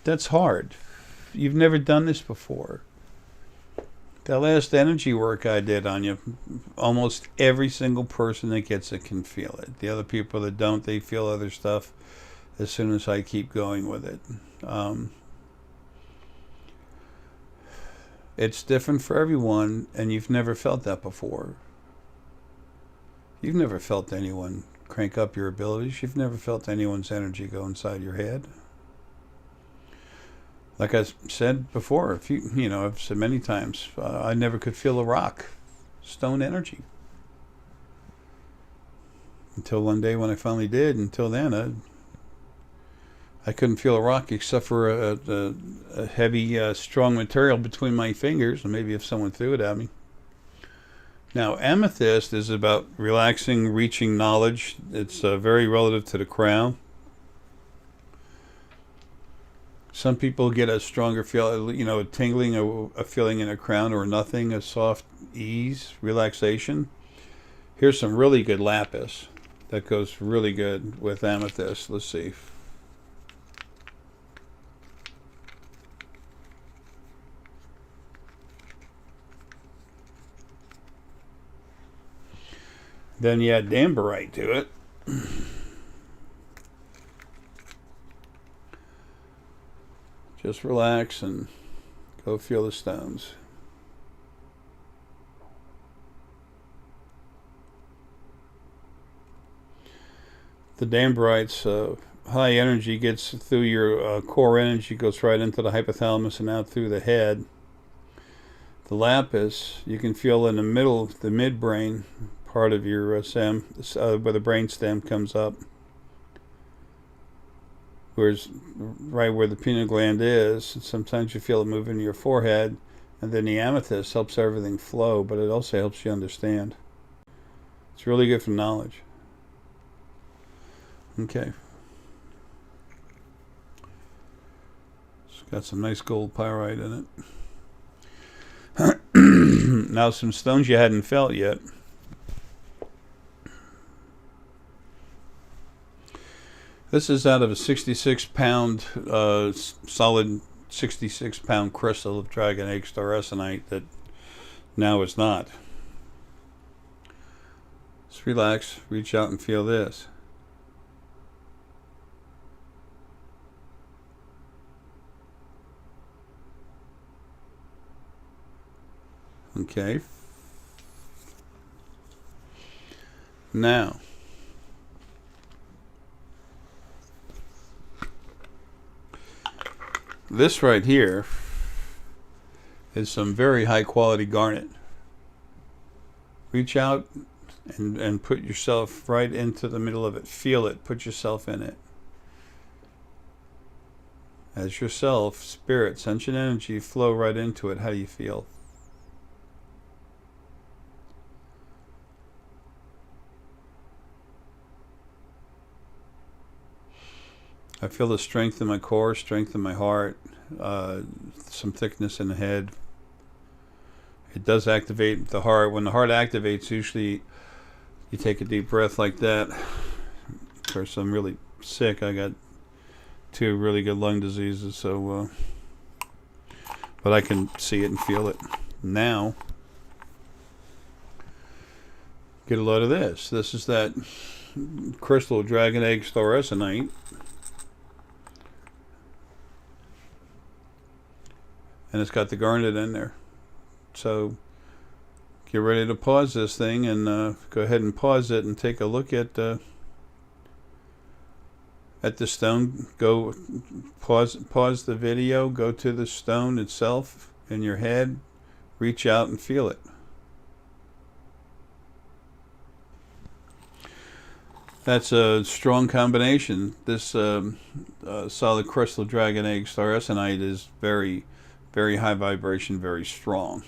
S1: that's hard. You've never done this before. That last energy work I did on you, almost every single person that gets it can feel it. The other people that don't, they feel other stuff as soon as I keep going with it. It's different for everyone, and you've never felt that before. You've never felt anyone crank up your abilities. You've never felt anyone's energy go inside your head. Like I said before, I've said many times, I never could feel a rock, stone energy. Until one day when I finally did. Until then, I couldn't feel a rock except for a heavy, strong material between my fingers, and maybe if someone threw it at me. Now, amethyst is about relaxing, reaching knowledge. It's very relative to the crown. Some people get a stronger feel, a tingling, a feeling in a crown or nothing, a soft ease, relaxation. Here's some really good lapis that goes really good with amethyst. Let's see. Then you add damberite to it. Just relax and go feel the stones. The damberite's high energy gets through your core energy, goes right into the hypothalamus and out through the head. The lapis, you can feel in the middle, the midbrain part of your stem, where the brain stem comes up. Whereas right where the pineal gland is, sometimes you feel it move in your forehead, and then the amethyst helps everything flow, but it also helps you understand. It's really good for knowledge. Okay. It's got some nice gold pyrite in it. Now some stones you hadn't felt yet. This is out of a 66-pound, solid 66-pound crystal of dragon egg star Essonite that now is not. Just relax, reach out and feel this. Okay. Now, this right here is some very high quality garnet. Reach out and put yourself right into the middle of it. Feel it. Put yourself in it. As yourself, spirit, sentient energy, flow right into it. How do you feel? I feel the strength in my core, strength in my heart, some thickness in the head. It does activate the heart. When the heart activates, usually you take a deep breath like that. Of course, I'm really sick. I got 2 really good lung diseases, so but I can see it and feel it now. Get a load of this. This is that crystal dragon egg fluorescent, and it's got the garnet in there. So get ready to pause this thing and go ahead and pause it and take a look at the stone. Go pause the video, go to the stone itself in your head, reach out and feel it. That's a strong combination. This solid crystal dragon egg fluorescent is very, very high vibration, very strong.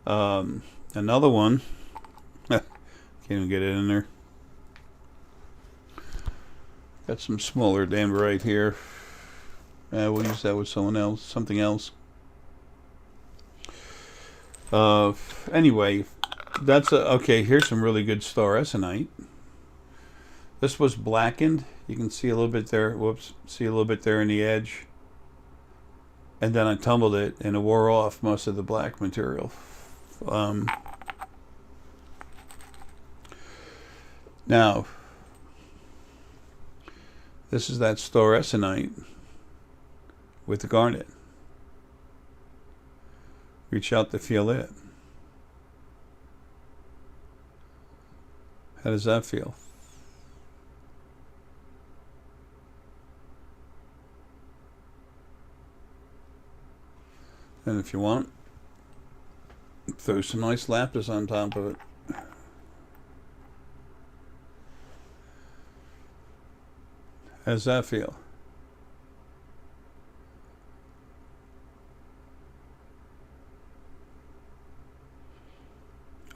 S1: Another one, can't even get it in there. Got some smaller danberite here. We'll use that with something else. Anyway, that's okay. Here's some really good fluorescent. This was blackened. You can see a little bit there. Whoops, see a little bit there in the edge. And then I tumbled it, and it wore off most of the black material. Now, this is that fluorescent with the garnet. Reach out to feel it. How does that feel? And if you want, throw some nice lapis on top of it. How does that feel?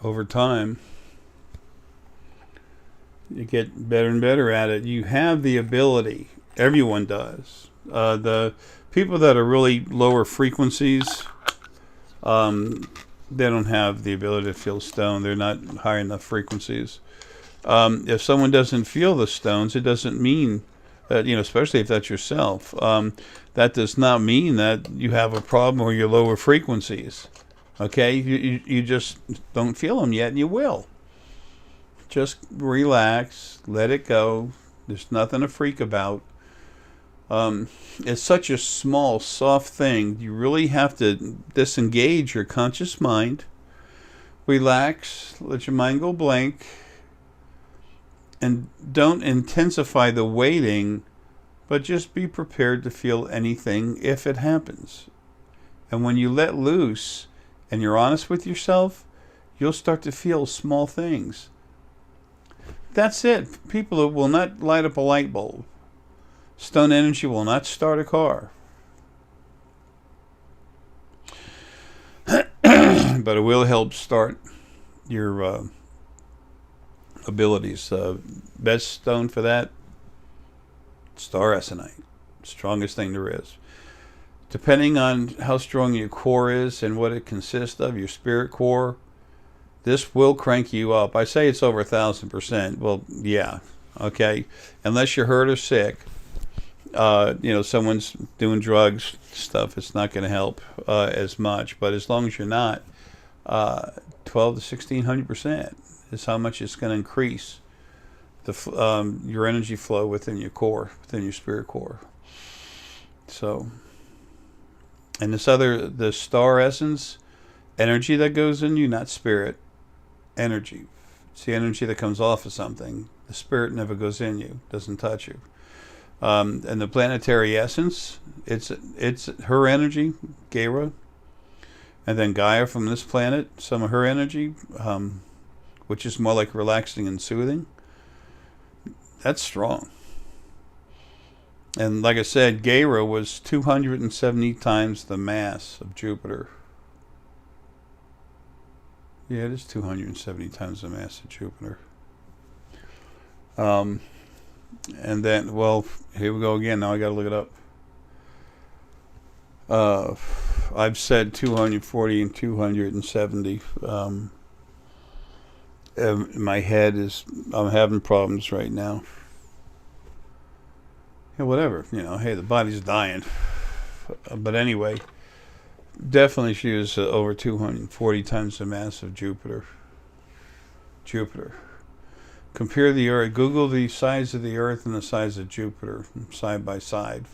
S1: Over time, you get better and better at it. You have the ability. Everyone does. The people that are really lower frequencies, they don't have the ability to feel stone. They're not high enough frequencies. If someone doesn't feel the stones, it doesn't mean that, especially if that's yourself, that does not mean that you have a problem or you're lower frequencies. Okay? You just don't feel them yet, and you will. Just relax, let it go. There's nothing to freak about. It's such a small, soft thing. You really have to disengage your conscious mind, relax, let your mind go blank, and don't intensify the waiting, but just be prepared to feel anything if it happens. And when you let loose and you're honest with yourself, you'll start to feel small things. That's it. People will not light up a light bulb. Stone energy will not start a car. But it will help start your abilities. Best stone for that, star essenite. Strongest thing there is. Depending on how strong your core is and what it consists of, your spirit core, this will crank you up. I say it's over 1,000%. Well, yeah, okay. Unless you're hurt or sick, someone's doing drugs stuff, it's not going to help as much. But as long as you're not, 12 to 1,600% is how much it's going to increase your energy flow within your core, within your spirit core. So, and the star essence, energy that goes in you, not spirit. Energy. It's the energy that comes off of something. The spirit never goes in you, doesn't touch you. And the planetary essence, it's her energy, Gaia, and then Gaia from this planet, some of her energy, which is more like relaxing and soothing. That's strong. And like I said, Gaia was 270 times the mass of Jupiter. Yeah, it is 270 times the mass of Jupiter. And then, well, here we go again. Now I got to look it up. I've said 240 and 270. My head is, I'm having problems right now. Yeah, whatever, hey, the body's dying. But anyway, definitely she was over 240 times the mass of Jupiter. Compare the Earth. Google the size of the Earth and the size of Jupiter side by side.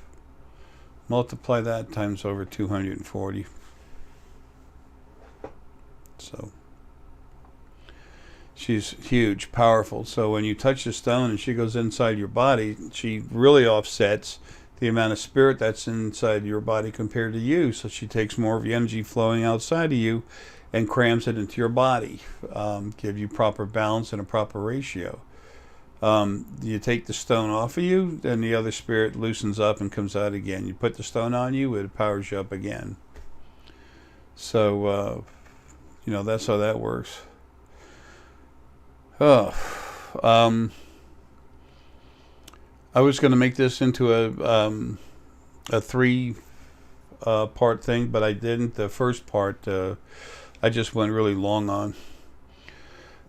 S1: Multiply that times over 240. So she's huge, powerful. So when you touch the stone and she goes inside your body, she really offsets the amount of spirit that's inside your body compared to you. So she takes more of the energy flowing outside of you and crams it into your body, give you proper balance and a proper ratio. You take the stone off of you, then the other spirit loosens up and comes out again. You put the stone on you, it powers you up again. So, that's how that works. I was going to make this into a 3-part thing, but I didn't. The first part, I just went really long on.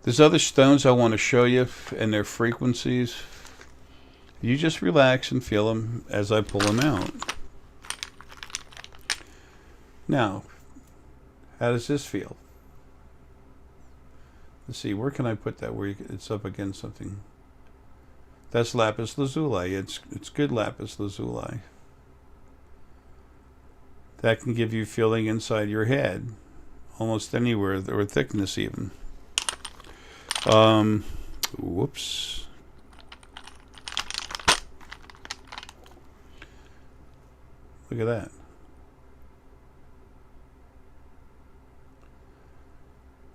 S1: There's other stones I want to show you and their frequencies. You just relax and feel them as I pull them out. Now, how does this feel? Let's see, where can I put that where it's up against something? That's lapis lazuli. It's good lapis lazuli. That can give you feeling inside your head, almost anywhere, or thickness even. Whoops. Look at that.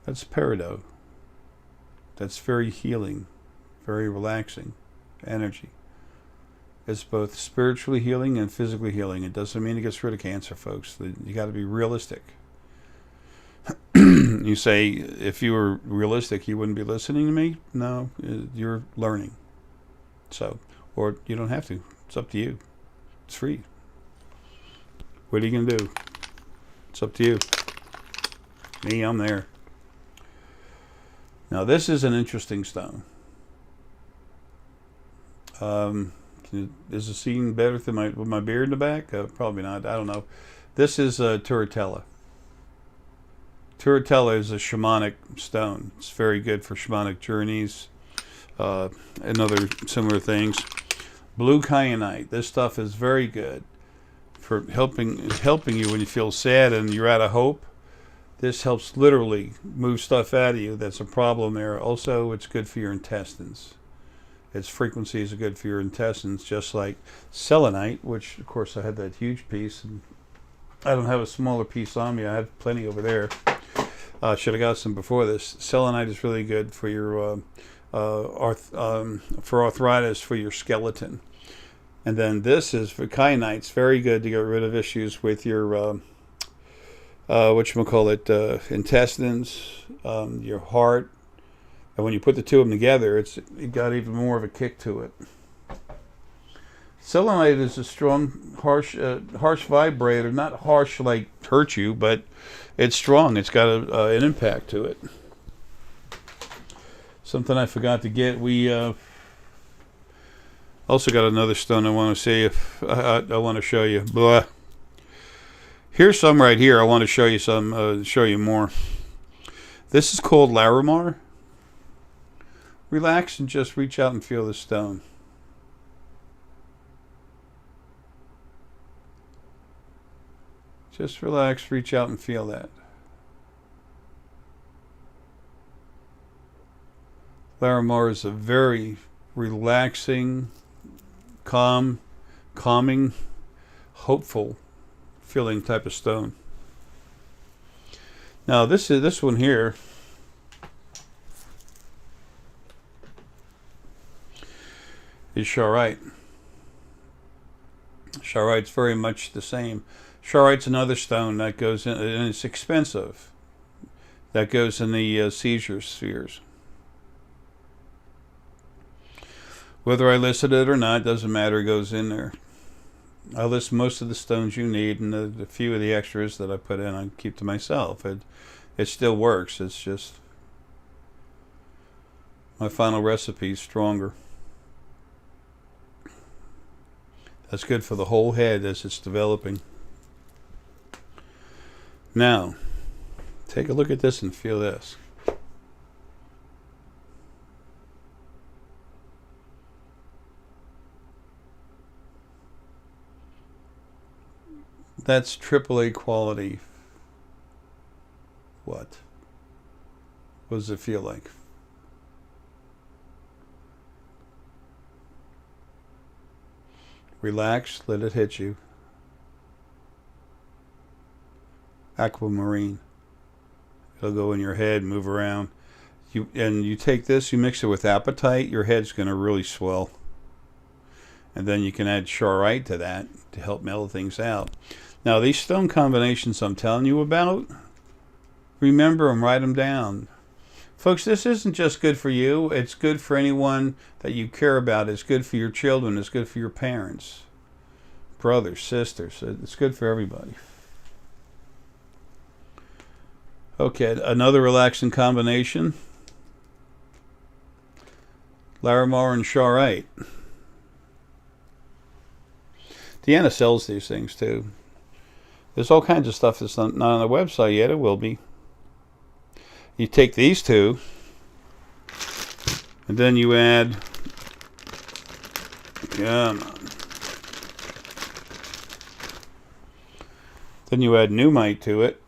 S1: That's peridot. That's very healing, very relaxing energy. It's both spiritually healing and physically healing. It doesn't mean it gets rid of cancer, folks. You got to be realistic. You say, if you were realistic, you wouldn't be listening to me? No, you're learning. So, or you don't have to. It's up to you. It's free. What are you going to do? It's up to you. Me, I'm there. Now, this is an interesting stone. Is the scene better than with my beard in the back? Probably not. I don't know. This is Turritella. Turritella is a shamanic stone. It's very good for shamanic journeys and other similar things. Blue kyanite. This stuff is very good for helping you when you feel sad and you're out of hope. This helps literally move stuff out of you that's a problem there. Also, it's good for your intestines. Its frequencies are good for your intestines, just like selenite, which, of course, I had that huge piece. And I don't have a smaller piece on me. I have plenty over there. Should have got some before this. Selenite is really good for your for arthritis, for your skeleton. And then this is for kyanite. It's very good to get rid of issues with your intestines, your heart. And when you put the two of them together, it got even more of a kick to it. Selenite is a strong, harsh vibrator. Not harsh like hurt you, but it's strong. It's got an impact to it. Something I forgot to get. We also got another stone I want to see if I want to show you. Blah. Here's some right here. I want to show you some. Show you more. This is called Larimar. Relax and just reach out and feel the stone. Just relax, reach out and feel that. Larimar is a very relaxing, calming, hopeful feeling type of stone. Now this one here is Charoite. Charoite's very much the same. Charoite's another stone that goes in, and it's expensive. That goes in the seizure spheres. Whether I listed it or not, doesn't matter, it goes in there. I list most of the stones you need, and the few of the extras that I put in, I keep to myself. It still works, it's just my final recipe is stronger. That's good for the whole head as it's developing. Now, take a look at this and feel this. That's AAA quality. What does it feel like? Relax, let it hit you. Aquamarine. It'll go in your head, move around. You take this, you mix it with apatite, your head's going to really swell. And then you can add Charoite to that to help mellow things out. Now, these stone combinations I'm telling you about, remember them, write them down. Folks, this isn't just good for you. It's good for anyone that you care about. It's good for your children. It's good for your parents, brothers, sisters. It's good for everybody. Okay, another relaxing combination. Larimar and Charoite. Deanna sells these things too. There's all kinds of stuff that's not on the website yet. It will be. You take these two, and then you add, come on. Then you add Neumite to it.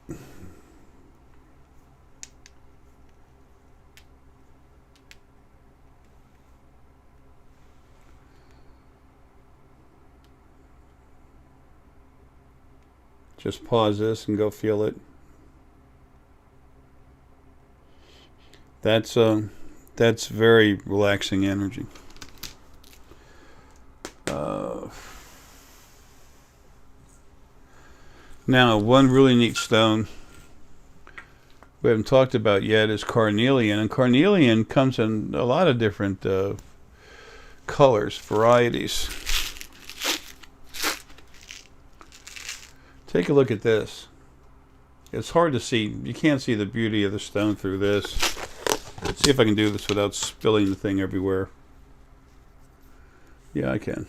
S1: Just pause this and go feel it. That's very relaxing energy. Now, one really neat stone we haven't talked about yet is carnelian, and carnelian comes in a lot of different colors, varieties. Take a look at this. It's hard to see. You can't see the beauty of the stone through this. Let's see if I can do this without spilling the thing everywhere. Yeah, I can.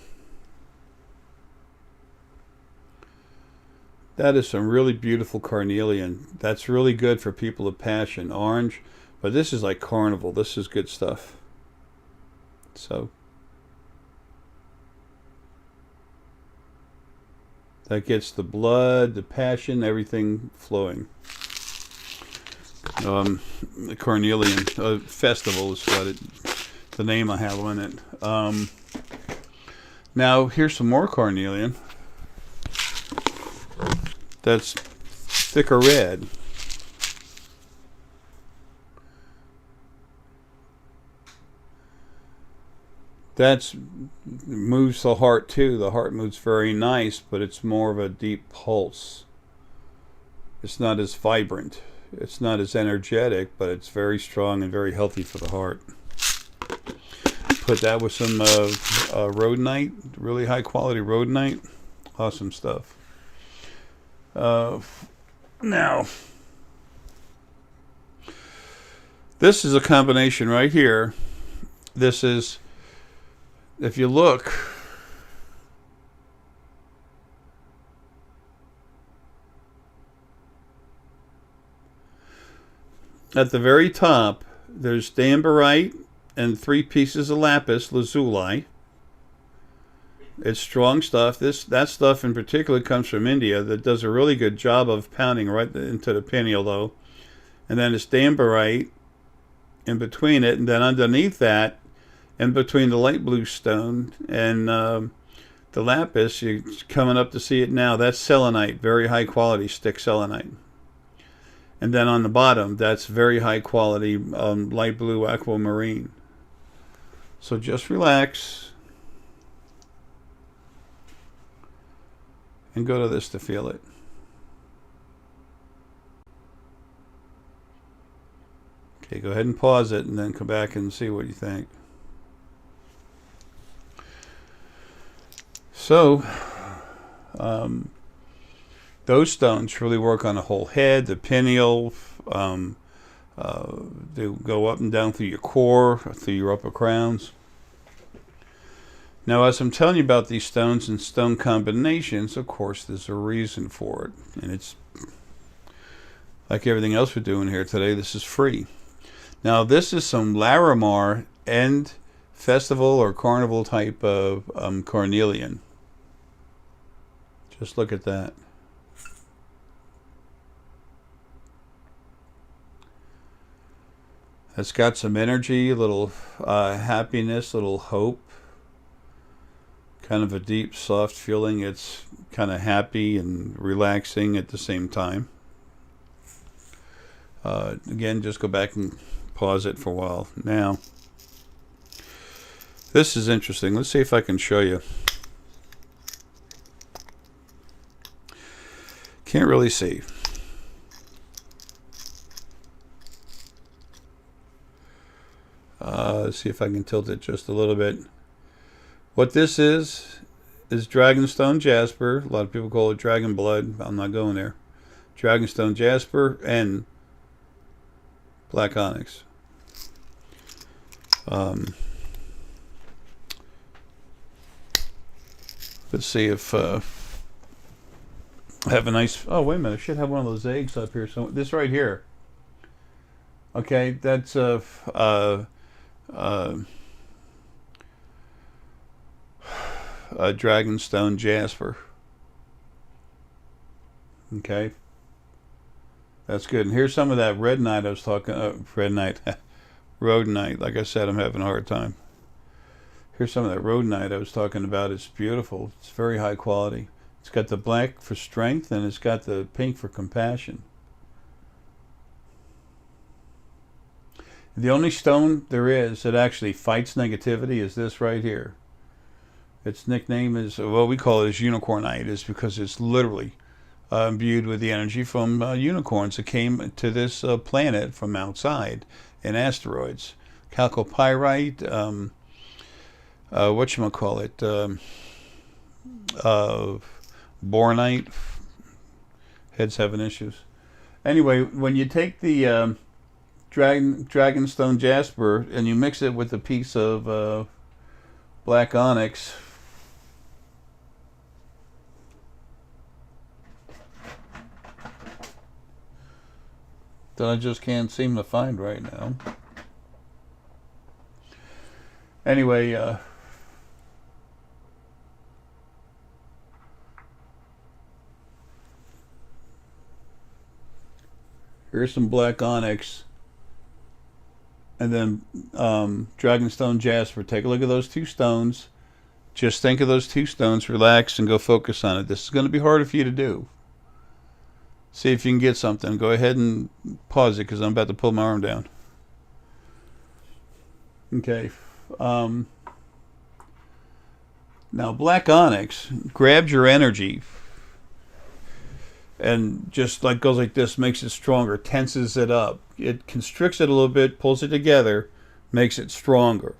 S1: That is some really beautiful carnelian. That's really good for people of passion. Orange. But this is like carnival. This is good stuff. So that gets the blood, the passion, everything flowing. The Carnelian Festival is what the name I have on it. Now, here's some more carnelian. That's thicker red. That moves the heart too. The heart moves very nice, but it's more of a deep pulse. It's not as vibrant. It's not as energetic, but it's very strong and very healthy for the heart. Put that with some rhodonite, really high quality rhodonite. Awesome stuff. Now, this is a combination right here. This is, if you look, at the very top, there's dambarite and 3 pieces of lapis lazuli. It's strong stuff. That stuff in particular comes from India that does a really good job of pounding right into the pineal lobe. And then it's dambarite in between it, and then underneath that, in between the light blue stone and the lapis, you're coming up to see it now. That's selenite, very high quality stick selenite. And then on the bottom, that's very high quality light blue aquamarine. So just relax and go to this to feel it. Okay, go ahead and pause it and then come back and see what you think. So, those stones really work on the whole head, the pineal. They go up and down through your core, through your upper crowns. Now, as I'm telling you about these stones and stone combinations, of course, there's a reason for it. And it's like everything else we're doing here today, this is free. Now, this is some Larimar End Festival or Carnival type of carnelian. Just look at that. It's got some energy, a little happiness, a little hope. Kind of a deep, soft feeling. It's kind of happy and relaxing at the same time. Again, just go back and pause it for a while. Now, this is interesting. Let's see if I can show you. Can't really see. Let's see if I can tilt it just a little bit. What this is Dragonstone Jasper. A lot of people call it Dragon Blood. I'm not going there. Dragonstone Jasper and Black Onyx. Let's see if I have a nice... Oh, wait a minute. I should have one of those eggs up here. So this right here. Okay, that's a Dragonstone Jasper. Okay, that's good. And here's some of that rednite I was talking. Rhodonite. Like I said, I'm having a hard time. Here's some of that rhodonite I was talking about. It's beautiful. It's very high quality. It's got the black for strength, and it's got the pink for compassion. The only stone there is that actually fights negativity is this right here. Its nickname is, well, we call it as unicornite, is because it's literally imbued with the energy from unicorns that came to this planet from outside in asteroids. Chalcopyrite, whatchamacallit, bornite. Head's having issues. Anyway, when you take the Dragonstone Jasper and you mix it with a piece of Black Onyx, that I just can't seem to find right now. Anyway, here's some Black Onyx, and then Dragonstone Jasper. Take a look at those two stones. Just think of those two stones, relax, and go focus on it. This is going to be harder for you to do. See if you can get something. Go ahead and pause it because I'm about to pull my arm down. Okay. Now, Black Onyx grabs your energy and just like goes like this, makes it stronger, tenses it up. It constricts it a little bit, pulls it together, makes it stronger.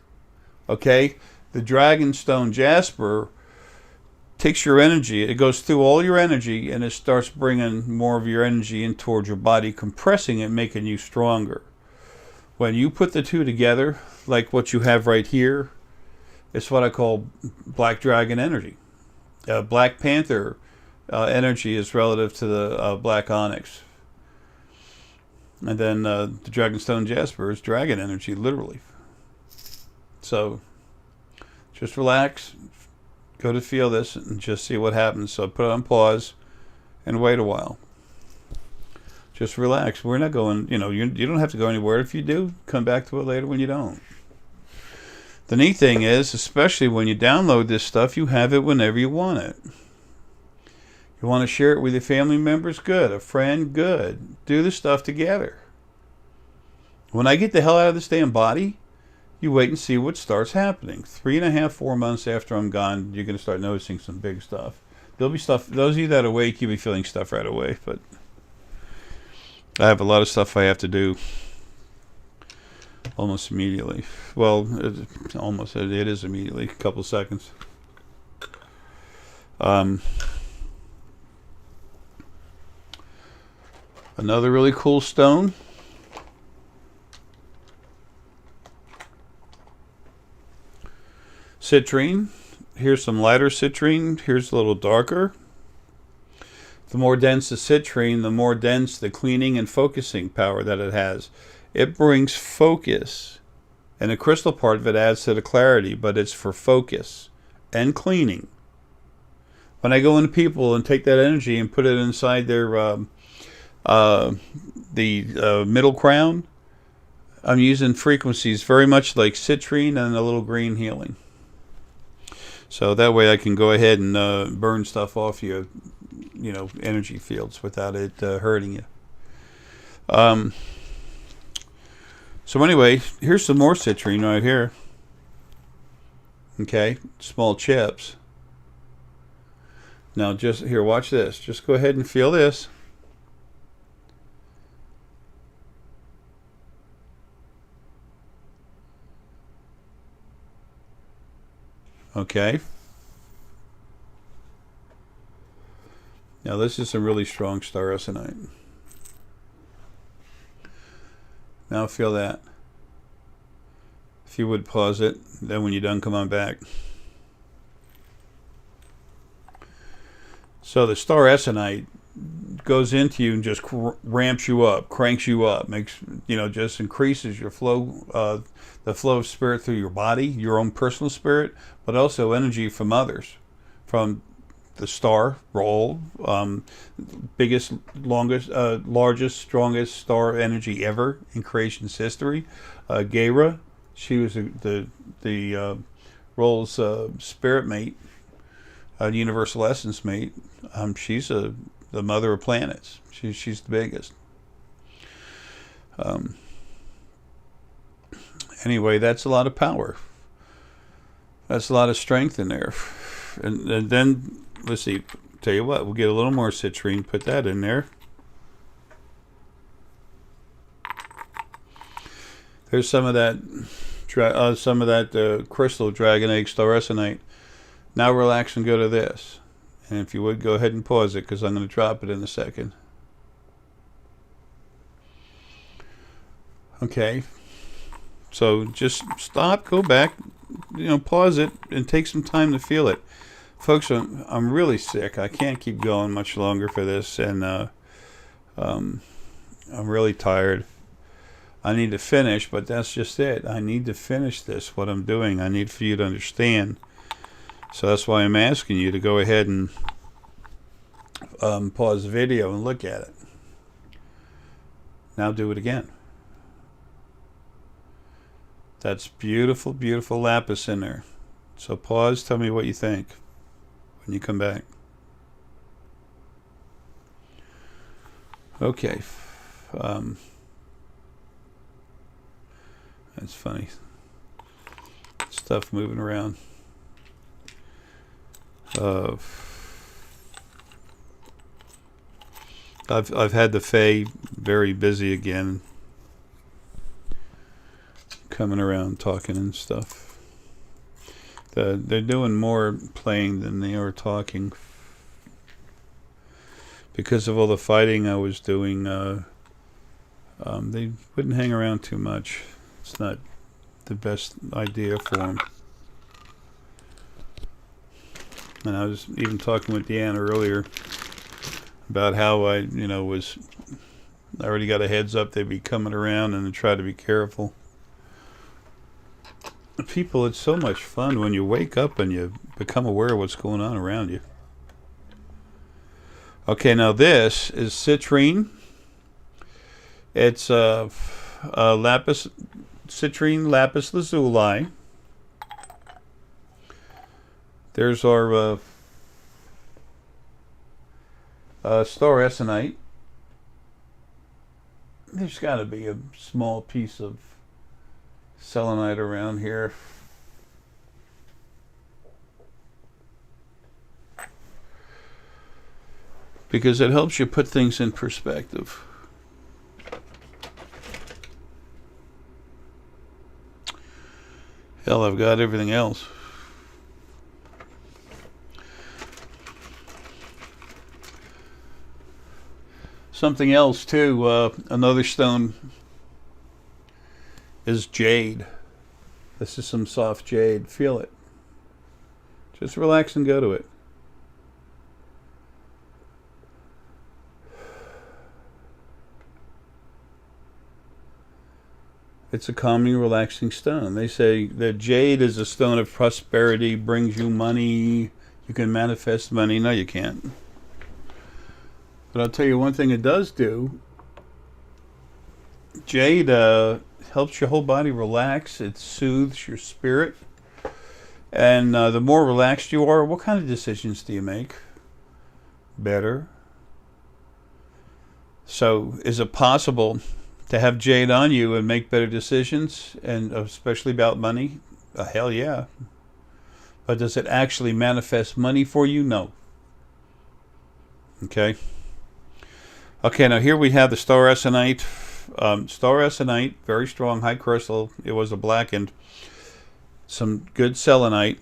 S1: Okay? The Dragonstone Jasper takes your energy, it goes through all your energy, and it starts bringing more of your energy in towards your body, compressing it, making you stronger. When you put the two together, like what you have right here, it's what I call Black Dragon energy. Black Panther energy is relative to the Black Onyx. And then the Dragonstone Jasper is dragon energy, literally. So, just relax. Go to feel this and just see what happens. So put it on pause and wait a while. Just relax. We're not going, you know, you don't have to go anywhere. If you do, come back to it later when you don't. The neat thing is, especially when you download this stuff, you have it whenever you want it. You want to share it with your family members? Good. A friend? Good. Do the stuff together. When I get the hell out of this damn body, you wait and see what starts happening. 3.5, 4 months after I'm gone, you're going to start noticing some big stuff. There'll be stuff, those of you that are awake, you'll be feeling stuff right away, but I have a lot of stuff I have to do almost immediately. Well, it is immediately, a couple seconds. Another really cool stone. Citrine. Here's some lighter citrine. Here's a little darker. The more dense the citrine, the more dense the cleaning and focusing power that it has. It brings focus. And the crystal part of it adds to the clarity, but it's for focus and cleaning. When I go into people and take that energy and put it inside their middle crown, I'm using frequencies very much like citrine and a little green healing. So that way I can go ahead and burn stuff off your, you know, energy fields without it hurting you. So anyway, here's some more citrine right here. Okay, small chips. Now just here, watch this. Just go ahead and feel this. Okay. Now this is some really strong star Essenite. Now feel that. If you would pause it, then when you're done, come on back. So the star Essenite goes into you and just ramps you up, cranks you up, makes, you know, just increases your flow, the flow of spirit through your body, your own personal spirit, but also energy from others, from the star role, biggest, longest, largest, strongest star energy ever in creation's history. Gaira, she was the role's spirit mate, universal essence mate. She's the mother of planets. She's the biggest. Anyway, that's a lot of power. That's a lot of strength in there. And then, let's see, tell you what, we'll get a little more citrine, put that in there. There's some of that crystal dragon egg star Essenite. Now relax and go to this. And if you would, go ahead and pause it, because I'm going to drop it in a second. Okay. So just stop, go back, you know, pause it, and take some time to feel it. Folks, I'm really sick. I can't keep going much longer for this, and I'm really tired. I need to finish, but that's just it. I need to finish this, what I'm doing. I need for you to understand. So that's why I'm asking you to go ahead and pause the video and look at it. Now do it again. That's beautiful, beautiful lapis in there. So pause, tell me what you think when you come back. Okay. That's funny. Stuff moving around. I've had the Fae very busy again, coming around talking and stuff. They're doing more playing than they are talking because of all the fighting I was doing. They wouldn't hang around too much. It's not the best idea for them. And I was even talking with Deanna earlier about how I already got a heads up they'd be coming around, and to try to be careful. People, it's so much fun when you wake up and you become aware of what's going on around you. Okay, now this is citrine. It's lapis, citrine lapis lazuli. There's our star essonite. There's got to be a small piece of selenite around here. Because it helps you put things in perspective. Hell, I've got everything else. Something else too, another stone is jade. This is some soft jade. Feel it. Just relax and go to it. It's a calming, relaxing stone. They say that jade is a stone of prosperity, brings you money. You can manifest money. No, you can't. But I'll tell you one thing it does do. Jade helps your whole body relax. It soothes your spirit. And the more relaxed you are, what kind of decisions do you make? Better. So is it possible to have jade on you and make better decisions, and especially about money? Hell yeah. But does it actually manifest money for you? No. Okay. Okay, now here we have the star essonite. Star essonite, very strong, high crystal. It was a blackened. Some good selenite.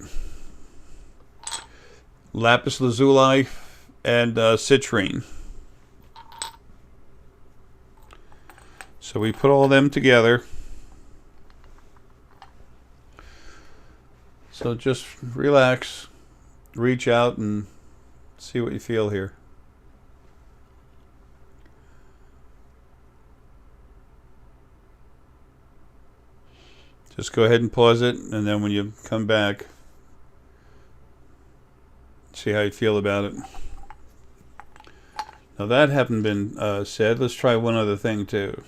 S1: Lapis lazuli and citrine. So we put all of them together. So just relax, reach out and see what you feel here. Just go ahead and pause it, and then when you come back, see how you feel about it. Now that haven't been said. Let's try one other thing too.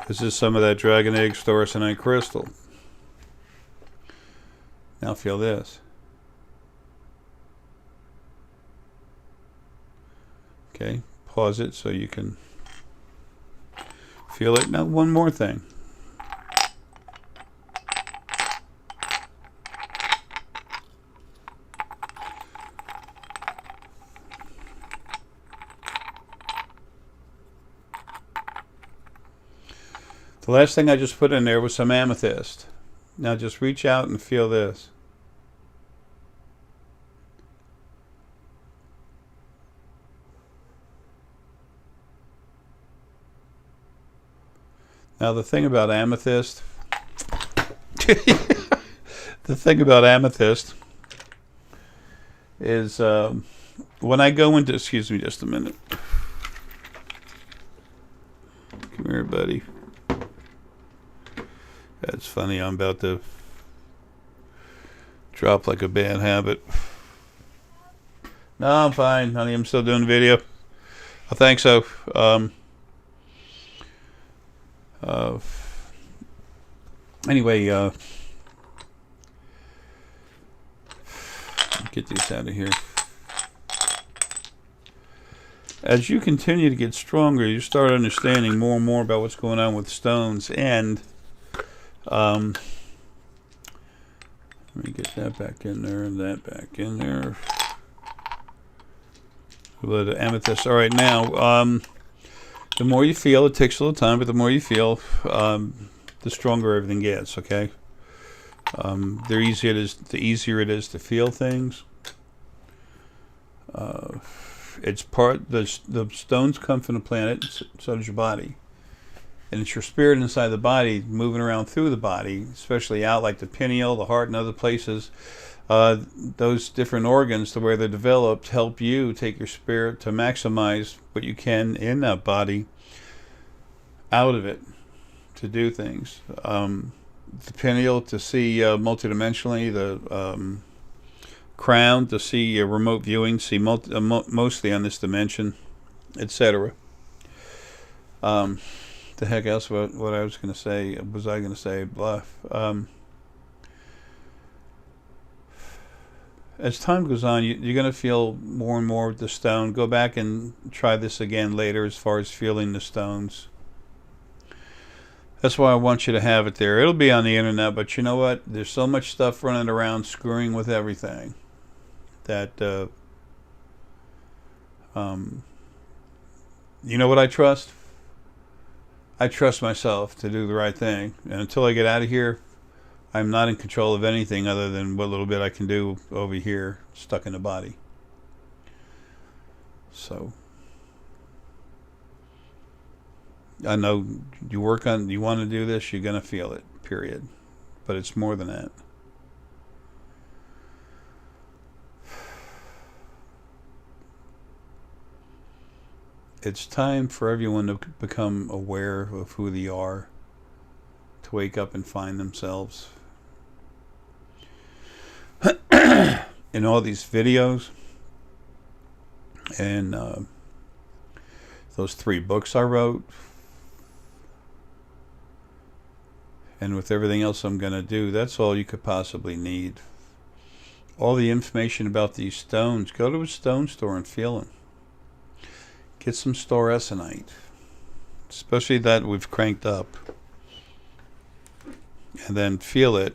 S1: This is some of that dragon egg star essonite crystal. Now feel this. Okay, pause it so you can feel it. Now one more thing. The last thing I just put in there was some amethyst. Now just reach out and feel this. Now the thing about amethyst, is when I go into, excuse me just a minute. Come here, buddy. That's funny, I'm about to drop like a bad habit. No, I'm fine, honey, I'm still doing the video. I think so. Anyway, get these out of here. As you continue to get stronger, you start understanding more and more about what's going on with stones. And let me get that back in there and that back in there. A little amethyst. All right, now the more you feel, it takes a little time, but the more you feel, the stronger everything gets. Okay. The easier it is to feel things. It's the stones come from the planet, so does your body. And it's your spirit inside the body moving around through the body, especially out like the pineal, the heart, and other places. Those different organs, to where they're developed, help you take your spirit to maximize what you can in that body out of it to do things. The pineal to see multidimensionally, the crown to see remote viewing, see mostly on this dimension, etc. The heck else? What I was going to say? Was I going to say? Bluff. As time goes on, you're going to feel more and more with the stone. Go back and try this again later as far as feeling the stones. That's why I want you to have it there. It'll be on the internet, but you know what? There's so much stuff running around screwing with everything that, you know what I trust? I trust myself to do the right thing. And until I get out of here, I'm not in control of anything other than what little bit I can do over here, stuck in the body. So, I know you want to do this, you're going to feel it, period. But it's more than that. It's time for everyone to become aware of who they are, to wake up and find themselves. In all these videos and those 3 books I wrote, and with everything else I'm going to do, that's all you could possibly need. All the information about these stones, go to a stone store and feel them. Get some store Essenite, especially that we've cranked up, and then feel it,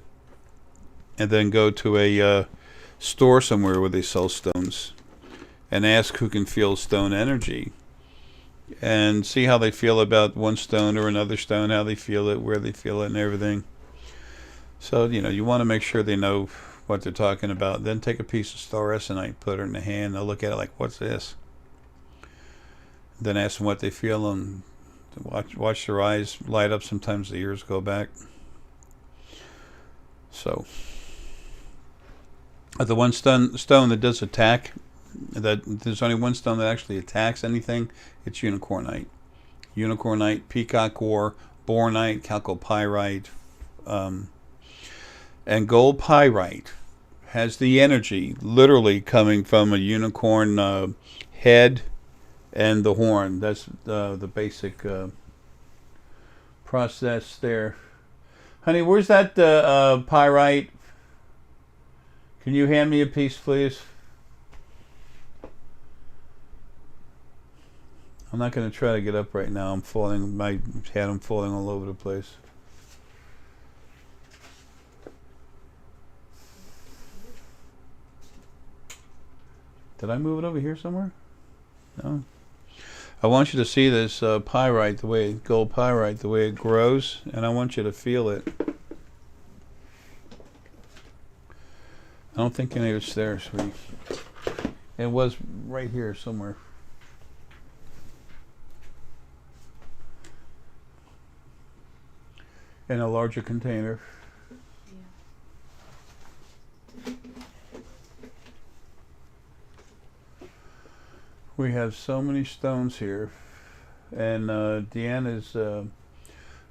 S1: and then go to a store somewhere where they sell stones and ask who can feel stone energy and see how they feel about one stone or another stone, how they feel it, where they feel it, and everything. So, you want to make sure they know what they're talking about. Then take a piece of store Essenite, put it in the hand, they'll look at it like, what's this? Then ask them what they feel, and watch their eyes light up. Sometimes the ears go back. So, the one stone that does attack, that there's only one stone that actually attacks anything, it's unicornite. Unicornite, peacock ore, bornite, chalcopyrite, and gold pyrite has the energy literally coming from a unicorn head and the horn. That's the basic process there. Honey, where's that pyrite? Can you hand me a piece, please? I'm not going to try to get up right now. I'm falling all over the place. Did I move it over here somewhere? No. I want you to see this pyrite, gold pyrite, the way it grows, and I want you to feel it. I don't think any of it's there, sweetie. It was right here somewhere. In a larger container. Yeah. We have so many stones here, and Deanna's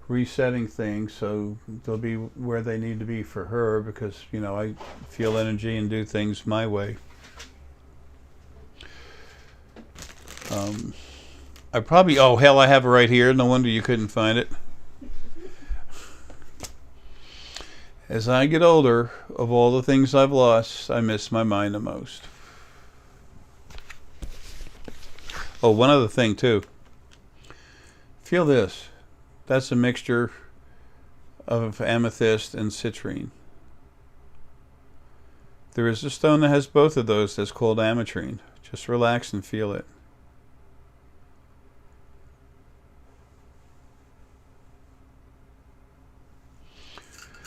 S1: resetting things so they'll be where they need to be for her, because I feel energy and do things my way. I probably, oh hell, I have it right here. No wonder you couldn't find it. As I get older, of all the things I've lost, I miss my mind the most. Oh, one other thing too. Feel this. That's a mixture of amethyst and citrine. There is a stone that has both of those that's called ametrine. Just relax and feel it.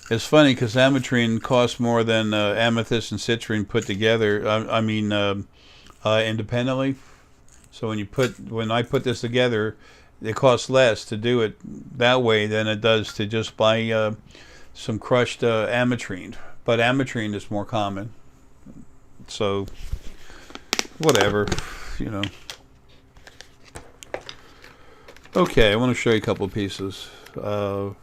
S1: It's funny because ametrine costs more than amethyst and citrine put together. Independently. So when I put this together, it costs less to do it that way than it does to just buy some crushed ametrine. But ametrine is more common. So whatever, Okay, I want to show you a couple pieces. Got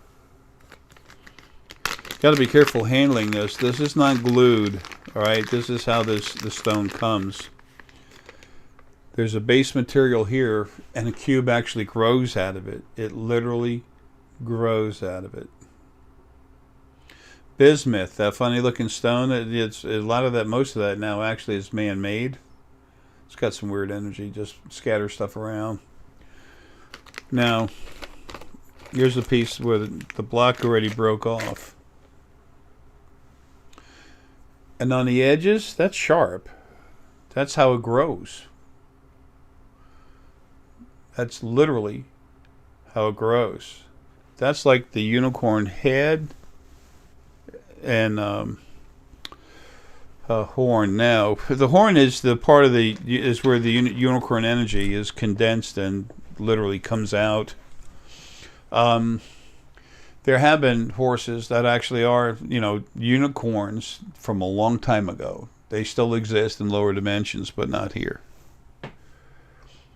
S1: to be careful handling this. This is not glued, all right? This is how the stone comes. There's a base material here, and a cube actually grows out of it. It literally grows out of it. Bismuth, that funny looking stone, it's a lot of that, most of that now actually is man-made. It's got some weird energy, just scatter stuff around. Now, here's a piece where the block already broke off. And on the edges, that's sharp. That's how it grows. That's literally how it grows. That's like the unicorn head and horn. Now, the horn is the part of the is where the unicorn energy is condensed and literally comes out. There have been horses that actually are, unicorns from a long time ago. They still exist in lower dimensions, but not here.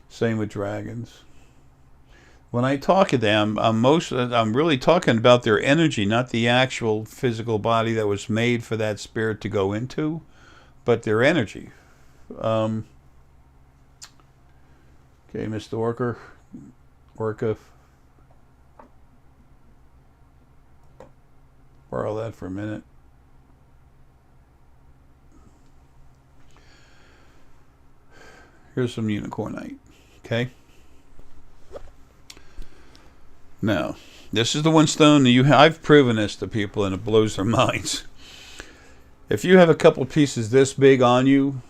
S1: Same with dragons. When I talk to them, I'm really talking about their energy, not the actual physical body that was made for that spirit to go into, but their energy. Okay, Mr. Orca. Borrow that for a minute. Here's some unicornite. Okay. Now, this is the one stone that I've proven this to people and it blows their minds. If you have a couple pieces this big on you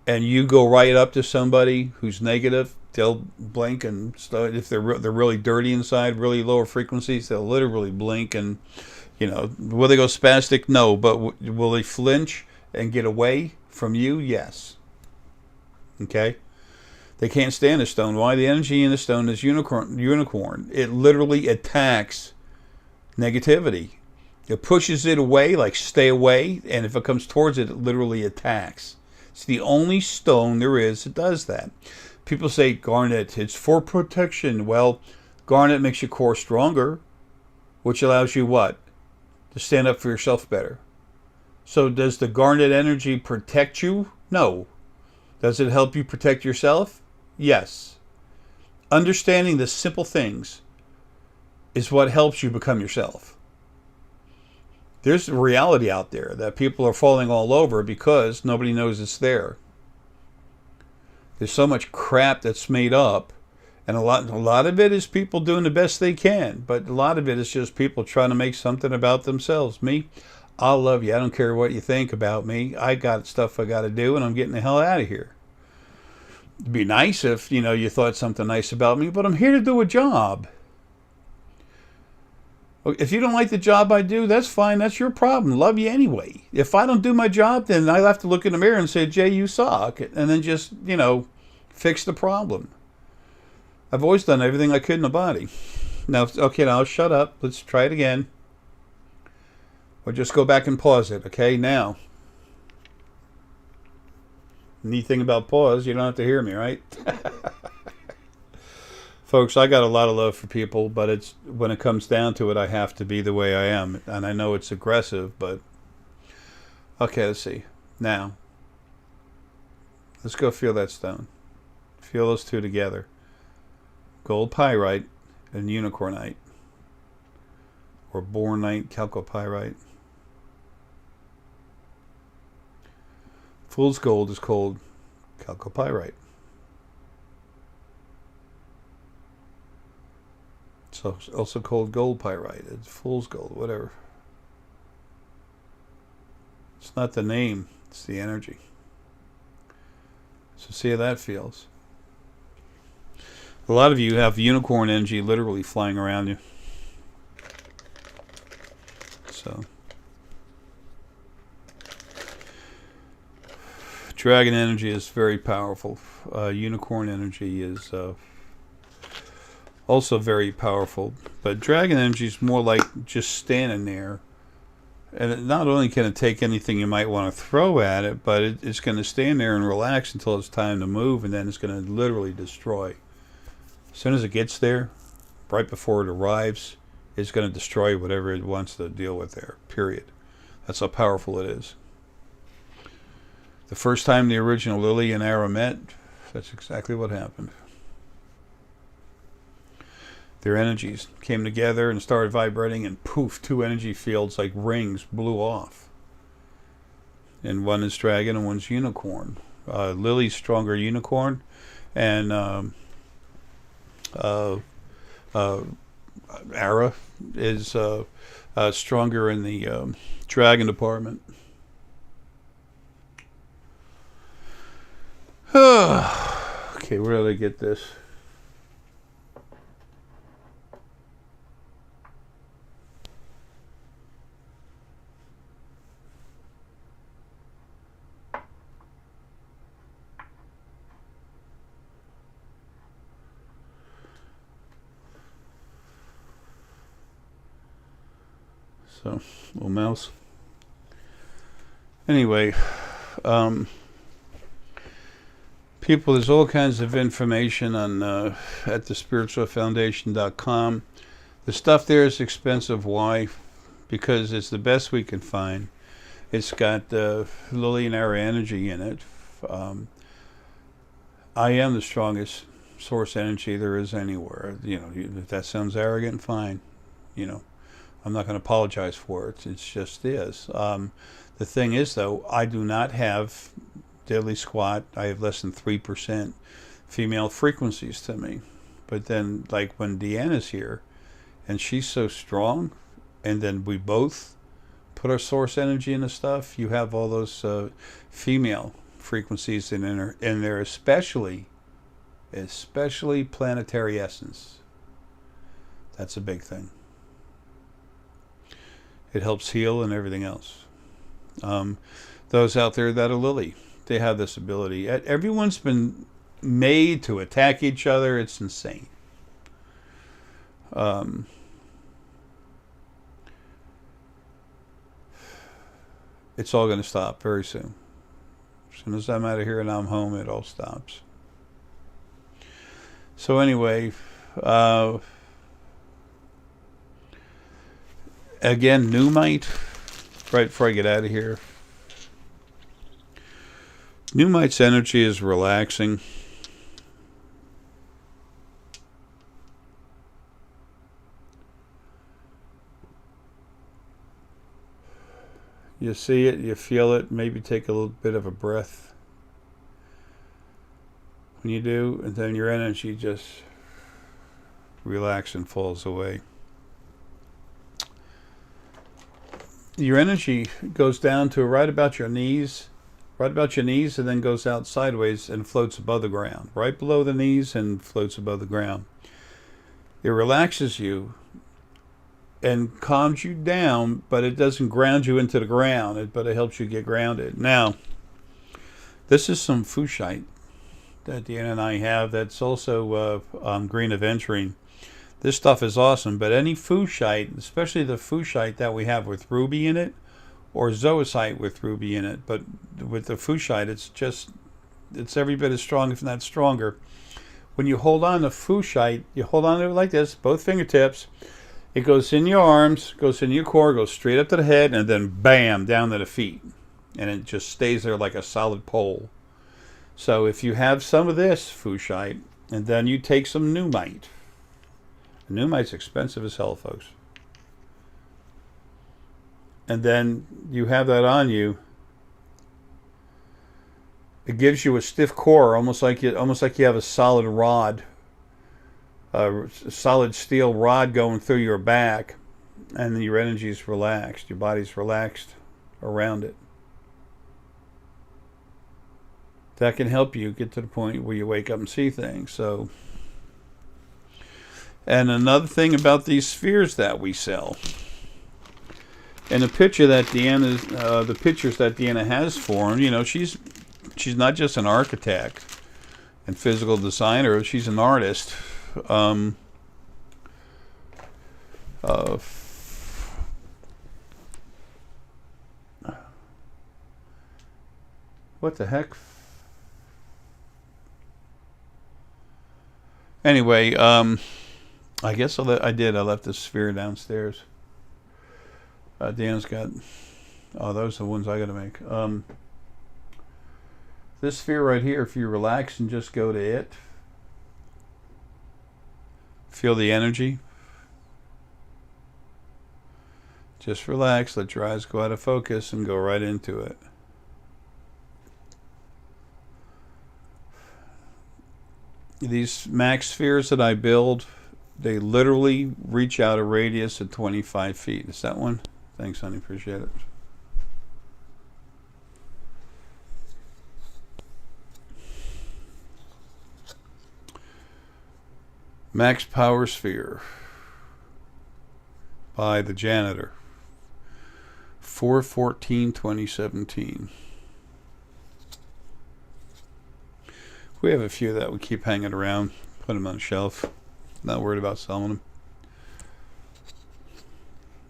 S1: and you go right up to somebody who's negative, they'll blink and start. If they're really dirty inside, really lower frequencies, they'll literally blink and, will they go spastic? No, but will they flinch and get away from you? Yes. Okay. They can't stand the stone. Why? The energy in the stone is unicorn. It literally attacks negativity. It pushes it away, like stay away, and if it comes towards it, it literally attacks. It's the only stone there is that does that. People say garnet, it's for protection. Well, garnet makes your core stronger, which allows you what? To stand up for yourself better. So does the garnet energy protect you? No. Does it help you protect yourself? Yes. Understanding the simple things is what helps you become yourself. There's a reality out there that people are falling all over because nobody knows it's there. There's so much crap that's made up, and a lot of it is people doing the best they can, but a lot of it is just people trying to make something about themselves. Me, I love you. I don't care what you think about me. I got stuff I got to do, and I'm getting the hell out of here. It'd be nice if, you thought something nice about me, but I'm here to do a job. If you don't like the job I do, that's fine. That's your problem. Love you anyway. If I don't do my job, then I have to look in the mirror and say, Jay, you suck. And then just, fix the problem. I've always done everything I could in the body. Now, okay, now shut up. Let's try it again. Or just go back and pause it, okay? Now. Neat thing about pause, you don't have to hear me, right? Folks, I got a lot of love for people, but it's when it comes down to it, I have to be the way I am. And I know it's aggressive, but... Okay, let's see. Now. Let's go feel that stone. Feel those two together. Gold pyrite and unicornite. Or bornite, chalcopyrite. Fool's gold is called chalcopyrite. So it's also called gold pyrite. It's fool's gold, whatever. It's not the name, it's the energy. So see how that feels. A lot of you have unicorn energy literally flying around you. So dragon energy is very powerful. Unicorn energy is also very powerful. But dragon energy is more like just standing there. And it not only can it take anything you might want to throw at it, but it's going to stand there and relax until it's time to move, and then it's going to literally destroy. As soon as it gets there, right before it arrives, it's going to destroy whatever it wants to deal with there, period. That's how powerful it is. The first time the original Lily and Arae met, That's exactly what happened. Their energies came together and started vibrating, and poof, two energy fields like rings blew off. And one is dragon and one's unicorn. Lily's stronger unicorn, and Arae is stronger in the dragon department. Okay, where did I get this? So, little mouse. Anyway, people, there's all kinds of information on at thespiritualfoundation.com. The stuff there is expensive. Why? Because it's the best we can find. It's got Lily and Arae energy in it. I am the strongest source energy there is anywhere. You know, if that sounds arrogant, fine. You know, I'm not going to apologize for it. It's just is. The thing is, though, I do not have deadly squat. I have less than 3% female frequencies to me. But then, like when Deanna's here, and she's so strong, and then we both put our source energy into stuff, you have all those female frequencies in there, especially planetary essence. That's a big thing. It helps heal and everything else. Those out there that are Lily, they have this ability. Everyone's been made to attack each other. It's insane. It's all going to stop very soon. As soon as I'm out of here and I'm home, it all stops. So anyway, again, Neumite, right before I get out of here. Neumite's energy is relaxing. You see it, you feel it, maybe take a little bit of a breath. When you do, and then your energy just relaxes and falls away. Your energy goes down to right about your knees, and then goes out sideways and floats above the ground, right below the knees and floats above the ground. It relaxes you and calms you down, but it doesn't ground you into the ground, but it helps you get grounded. Now, this is some Fuchsite that Deanna and I have that's also green aventurine. This stuff is awesome, but any Fuchsite, especially the Fuchsite that we have with ruby in it, or zoisite with ruby in it, but with the Fuchsite, it's every bit as strong, if not stronger. When you hold on to Fuchsite, you hold on to it like this, both fingertips. It goes in your arms, goes in your core, goes straight up to the head, and then bam, down to the feet. And it just stays there like a solid pole. So if you have some of this Fuchsite, and then you take some Neumite. Neumite's expensive as hell, folks. And then you have that on you. It gives you a stiff core, almost like you have a solid rod. A solid steel rod going through your back, and your energy is relaxed. Your body's relaxed around it. That can help you get to the point where you wake up and see things. So, and another thing about these spheres that we sell, and the picture that the pictures that Deanna has for them, you know, she's not just an architect and physical designer. She's an artist. What the heck? Anyway, I guess I left the sphere downstairs. Dan's got. Oh, those are the ones I got to make. This sphere right here, if you relax and just go to it, feel the energy. Just relax, let your eyes go out of focus and go right into it. These max spheres that I build, they literally reach out a radius of 25 feet. Is that one? Thanks, honey. Appreciate it. Max Power Sphere by the Janitor. 4/14/2017. We have a few that we keep hanging around. Put them on the shelf. Not worried about selling them.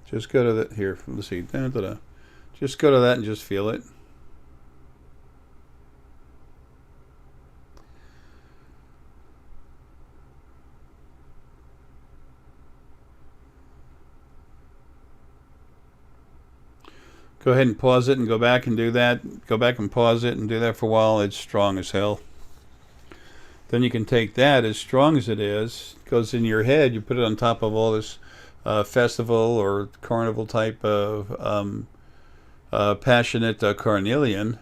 S1: Just go to the here. Let's see. Just go to that and just feel it. Go ahead and pause it and go back and do that. Go back and pause it and do that for a while. It's strong as hell. Then you can take that, as strong as it is, goes in your head. You put it on top of all this festival or carnival type of passionate carnelian.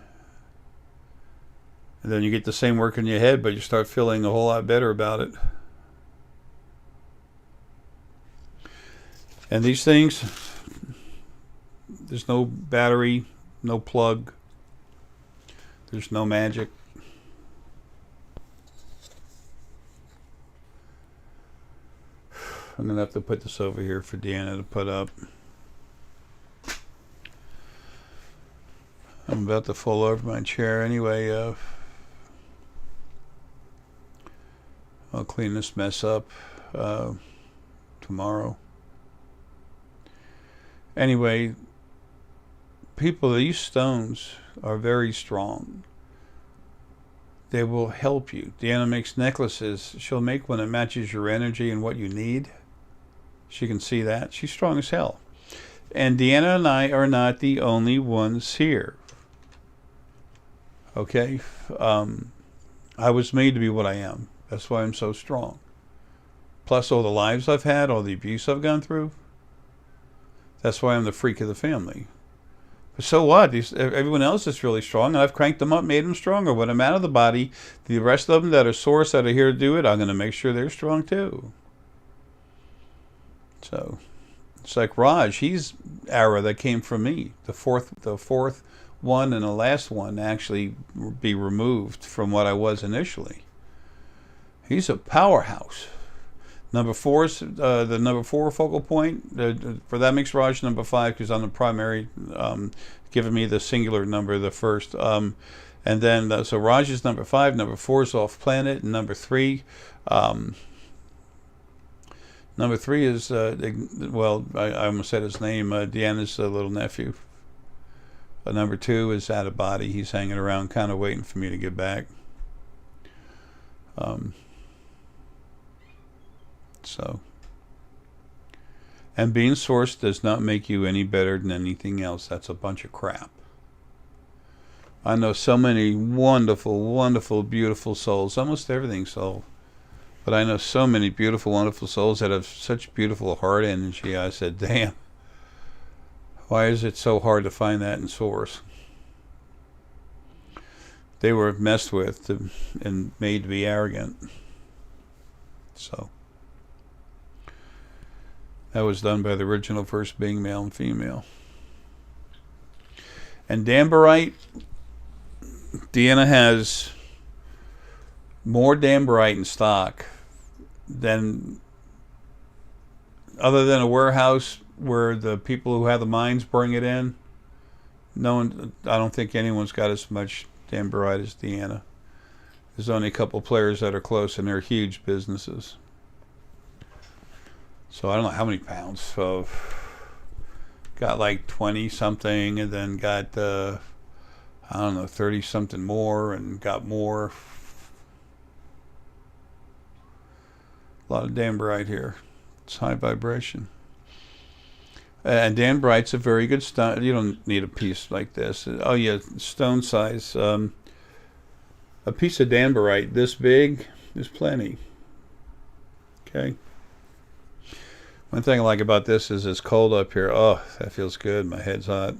S1: And then you get the same work in your head, but you start feeling a whole lot better about it. And these things, there's no battery, no plug, there's no magic. I'm going to have to put this over here for Deanna to put up. I'm about to fall over my chair anyway. I'll clean this mess up tomorrow. Anyway, people, these stones are very strong. They will help you. Deanna makes necklaces. She'll make one that matches your energy and what you need. She can see that. She's strong as hell. And Deanna and I are not the only ones here. Okay? I was made to be what I am. That's why I'm so strong. Plus all the lives I've had, all the abuse I've gone through. That's why I'm the freak of the family. But so what? Everyone else is really strong, and I've cranked them up, made them stronger. When I'm out of the body, the rest of them that are source that are here to do it, I'm going to make sure they're strong too. So it's like Raj, he's Arae that came from me. The fourth one and the last one actually be removed from what I was initially. He's a powerhouse. Number 4 is the number 4 focal point. For that makes Raj number 5 because I'm the primary, giving me the singular number, the first. And then so Raj is number 5. Number 4 is off planet, and number 3. Number 3 is well, I almost said his name. Deanna's little nephew. Number 2 is out of body. He's hanging around, kind of waiting for me to get back. So, and being sourced does not make you any better than anything else. That's a bunch of crap. I know so many wonderful, wonderful, beautiful souls. Almost everything soul. But I know so many beautiful, wonderful souls that have such beautiful heart energy. I said, damn, why is it so hard to find that in source? They were messed with and made to be arrogant. So that was done by the original first being, male and female. And Damberite, Deanna has more Damberite in stock than, other than a warehouse where the people who have the mines bring it in. No one, I don't think anyone's got as much Damberite as Deanna. There's only a couple players that are close, and they're huge businesses. So I don't know how many pounds. So got like 20 something, and then got I don't know, 30 something more, and got more. A lot of Damberite here. It's high vibration. And Damberite's a very good stone. You don't need a piece like this. Oh yeah, stone size. A piece of danbarite this big is plenty. Okay. One thing I like about this is it's cold up here. Oh, that feels good. My head's hot.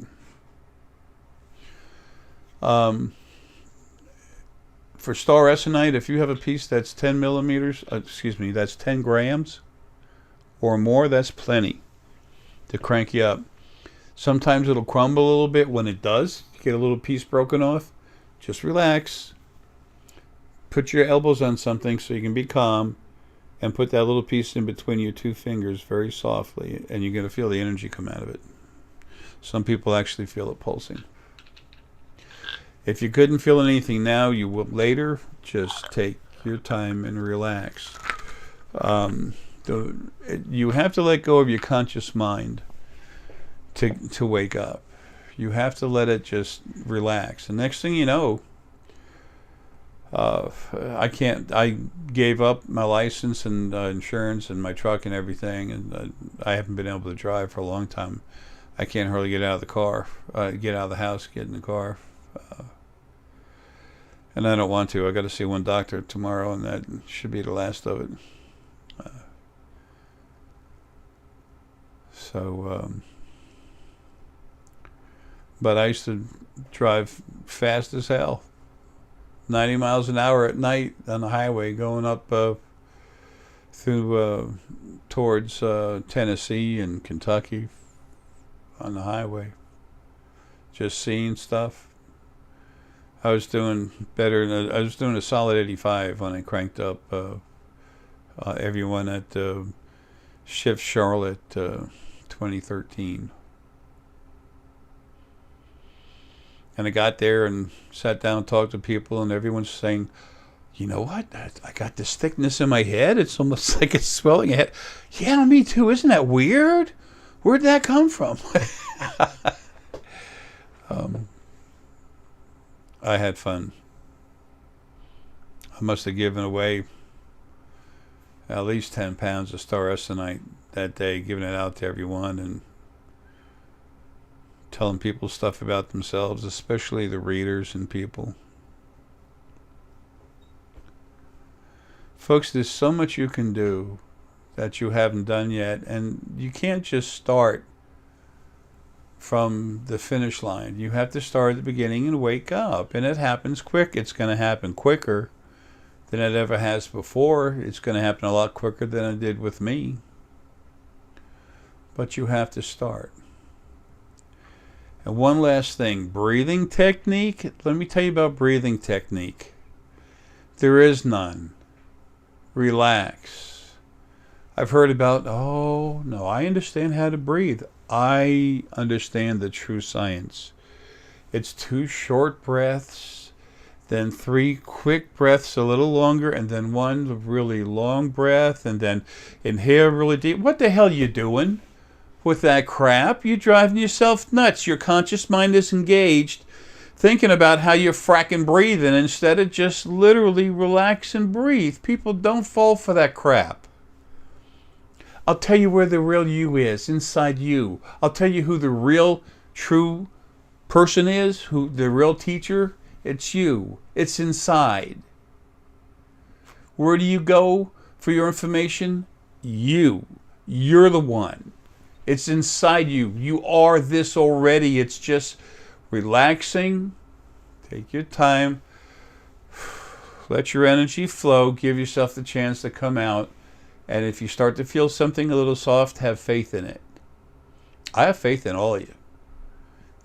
S1: For star essonite, if you have a piece that's 10 millimeters, that's 10 grams or more, that's plenty to crank you up. Sometimes it'll crumble a little bit. When it does, you get a little piece broken off, just relax. Put your elbows on something so you can be calm, and put that little piece in between your two fingers very softly, and you're going to feel the energy come out of it. Some people actually feel it pulsing. If you couldn't feel anything now, you will later. Just take your time and relax. You have to let go of your conscious mind to wake up. You have to let it just relax. The next thing you know, I gave up my license and insurance and my truck and everything, and I haven't been able to drive for a long time. I can't hardly get out of the car, get out of the house, get in the car. And I don't want to. I got to see one doctor tomorrow, and that should be the last of it. But I used to drive fast as hell. 90 miles an hour at night on the highway going up through towards Tennessee and Kentucky on the highway. Just seeing stuff. I was doing better. I was doing a solid 85 when I cranked up everyone at Shift Charlotte 2013. And I got there and sat down and talked to people, and everyone's saying, you know what? I got this thickness in my head. It's almost like it's swelling ahead. Yeah, me too. Isn't that weird? Where'd that come from? I had fun. I must have given away at least 10 pounds of star essonite that day, giving it out to everyone and telling people stuff about themselves, especially the readers and people. Folks, there's so much you can do that you haven't done yet, and you can't just start from the finish line. You have to start at the beginning and wake up, and it happens quick. It's going to happen quicker than it ever has before. It's going to happen a lot quicker than it did with me. But you have to start. And one last thing, breathing technique. Let me tell you about breathing technique. There is none. Relax. I've heard about, oh, no, I understand how to breathe. I understand the true science. It's 2 short breaths, then 3 quick breaths a little longer, and then 1 really long breath, and then inhale really deep. What the hell are you doing with that crap? You're driving yourself nuts. Your conscious mind is engaged thinking about how you're fracking breathing instead of just literally relax and breathe. People don't fall for that crap. I'll tell you where the real you is, inside you. I'll tell you who the real, true person is, who the real teacher. It's you. It's inside. Where do you go for your information? You. You're the one. It's inside you. You are this already. It's just relaxing. Take your time. Let your energy flow. Give yourself the chance to come out. And if you start to feel something a little soft, have faith in it. I have faith in all of you.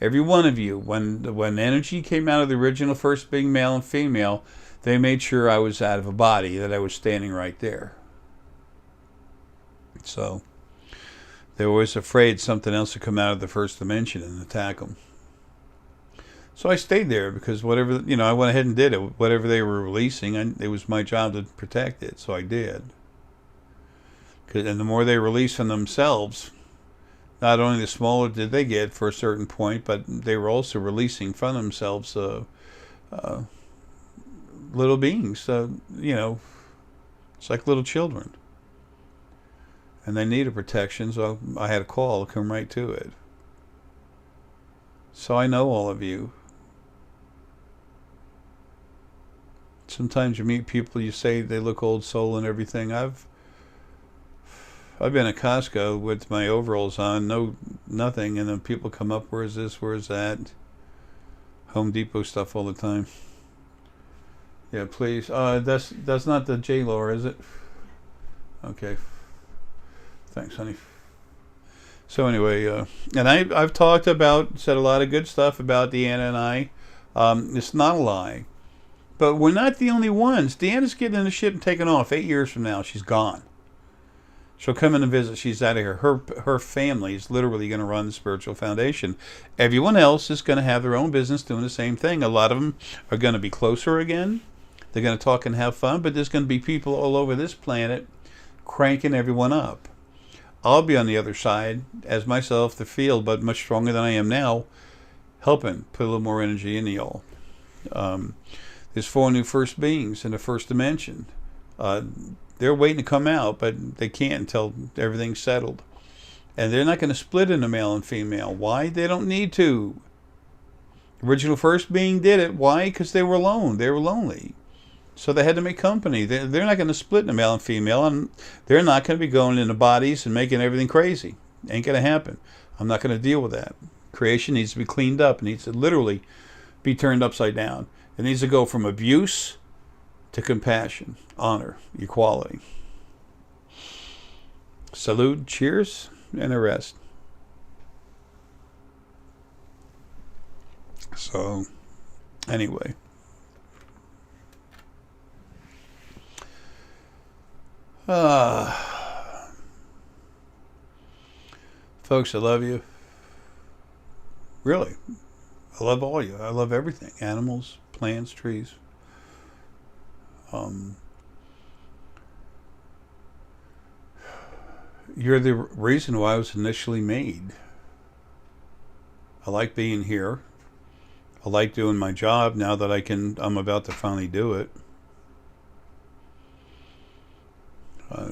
S1: Every one of you. When energy came out of the original first being male and female, they made sure I was out of a body, that I was standing right there. So they were always afraid something else would come out of the first dimension and attack them. So I stayed there because whatever, I went ahead and did it. Whatever they were releasing, it was my job to protect it. So I did. And the more they release from themselves, not only the smaller did they get for a certain point, but they were also releasing from themselves little beings. It's like little children. And they needed protection, so I had a call to come right to it. So I know all of you. Sometimes you meet people, you say they look old soul and everything. I've been at Costco with my overalls on, nothing, and then people come up, where's this, where's that? Home Depot stuff all the time. Yeah, please. That's not the J-Lo, is it? Okay. Thanks, honey. So anyway, and I've said a lot of good stuff about Deanna and I. It's not a lie. But we're not the only ones. Deanna's getting in the ship and taking off. 8 years from now, she's gone. She'll come in and visit. She's out of here. Her family is literally going to run the spiritual foundation. Everyone else is going to have their own business doing the same thing. A lot of them are going to be closer again. They're going to talk and have fun. But there's going to be people all over this planet cranking everyone up. I'll be on the other side as myself, the field, but much stronger than I am now, helping put a little more energy into y'all. There's 4 new first beings in the first dimension. They're waiting to come out, but they can't until everything's settled. And they're not going to split into male and female. Why? They don't need to. Original first being did it. Why? Because they were alone. They were lonely. So they had to make company. They're not going to split into male and female, and they're not going to be going into bodies and making everything crazy. Ain't going to happen. I'm not going to deal with that. Creation needs to be cleaned up. It needs to literally be turned upside down. It needs to go from abuse to compassion, honor, equality. Salute, cheers, and the rest. So, anyway. Folks, I love you. Really. I love all you. I love everything. Animals, plants, trees. You're the reason why I was initially made. I like being here. I like doing my job now that I'm about to finally do it.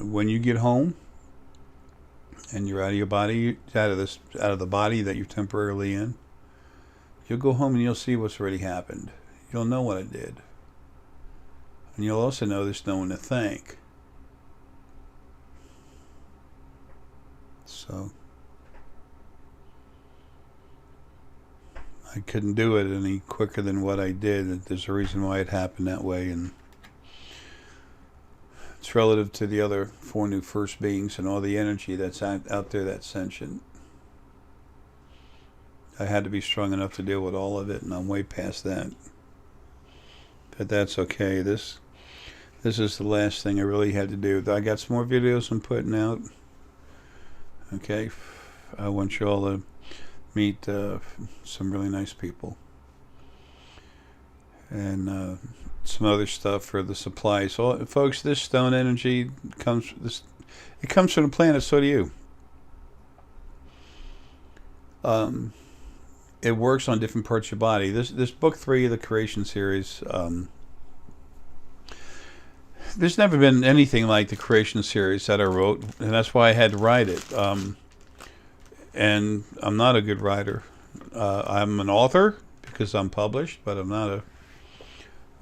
S1: When you get home and you're out of your body, out of the body that you're temporarily in, you'll go home and you'll see what's already happened. You'll know what I did. And you'll also know there's no one to thank. So I couldn't do it any quicker than what I did. There's a reason why it happened that way, and it's relative to the other 4 new first beings and all the energy that's out there that's sentient. I had to be strong enough to deal with all of it, and I'm way past that. But that's okay. This is the last thing I really had to do. I got some more videos I'm putting out. Okay, I want you all to meet some really nice people, and some other stuff for the supply. So, folks, this stone energy comes from the planet. So do you. It works on different parts of your body. This book 3 of the creation series. There's never been anything like the creation series that I wrote, and that's why I had to write it. And I'm not a good writer. I'm an author because I'm published, but I'm not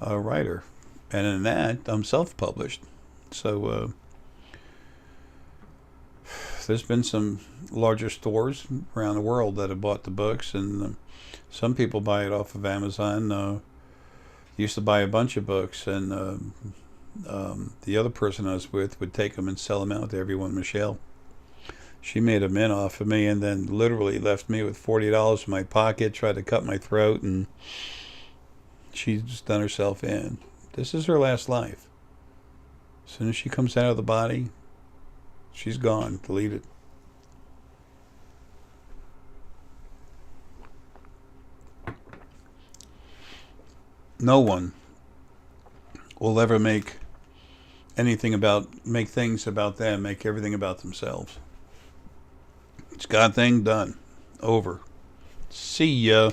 S1: a writer. And in that, I'm self-published. So there's been some larger stores around the world that have bought the books, and some people buy it off of Amazon. Used to buy a bunch of books, and the other person I was with would take them and sell them out to everyone. Michelle, she made a mint off of me, and then literally left me with $40 in my pocket, tried to cut my throat, and she's done herself in. This is her last life. As soon as she comes out of the body, she's gone, deleted. No one will ever make things about them, make everything about themselves. It's God thing, done. Over. See ya.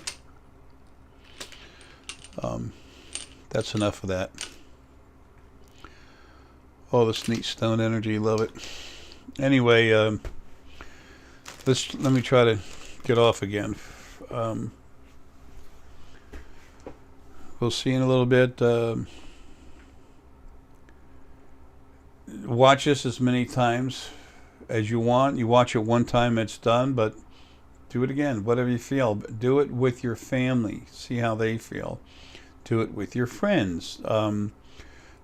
S1: That's enough of that. All this neat stone energy, love it. Anyway, let me try to get off again. We'll see in a little bit. Watch this as many times as you want. You watch it one time, it's done, but do it again, whatever you feel. Do it with your family. See how they feel. Do it with your friends.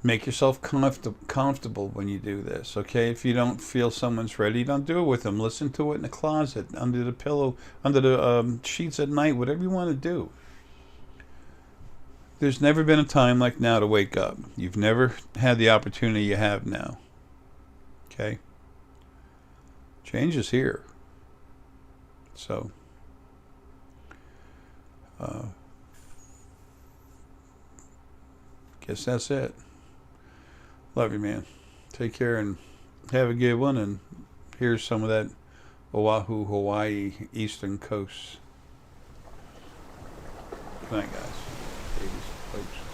S1: Make yourself comfortable when you do this, okay? If you don't feel someone's ready, don't do it with them. Listen to it in the closet, under the pillow, under the sheets at night, whatever you want to do. There's never been a time like now to wake up. You've never had the opportunity you have now, okay? Change is here. So, guess that's it. Love you, man. Take care and have a good one. And here's some of that Oahu, Hawaii, Eastern Coast. Good night, guys. Ladies, folks.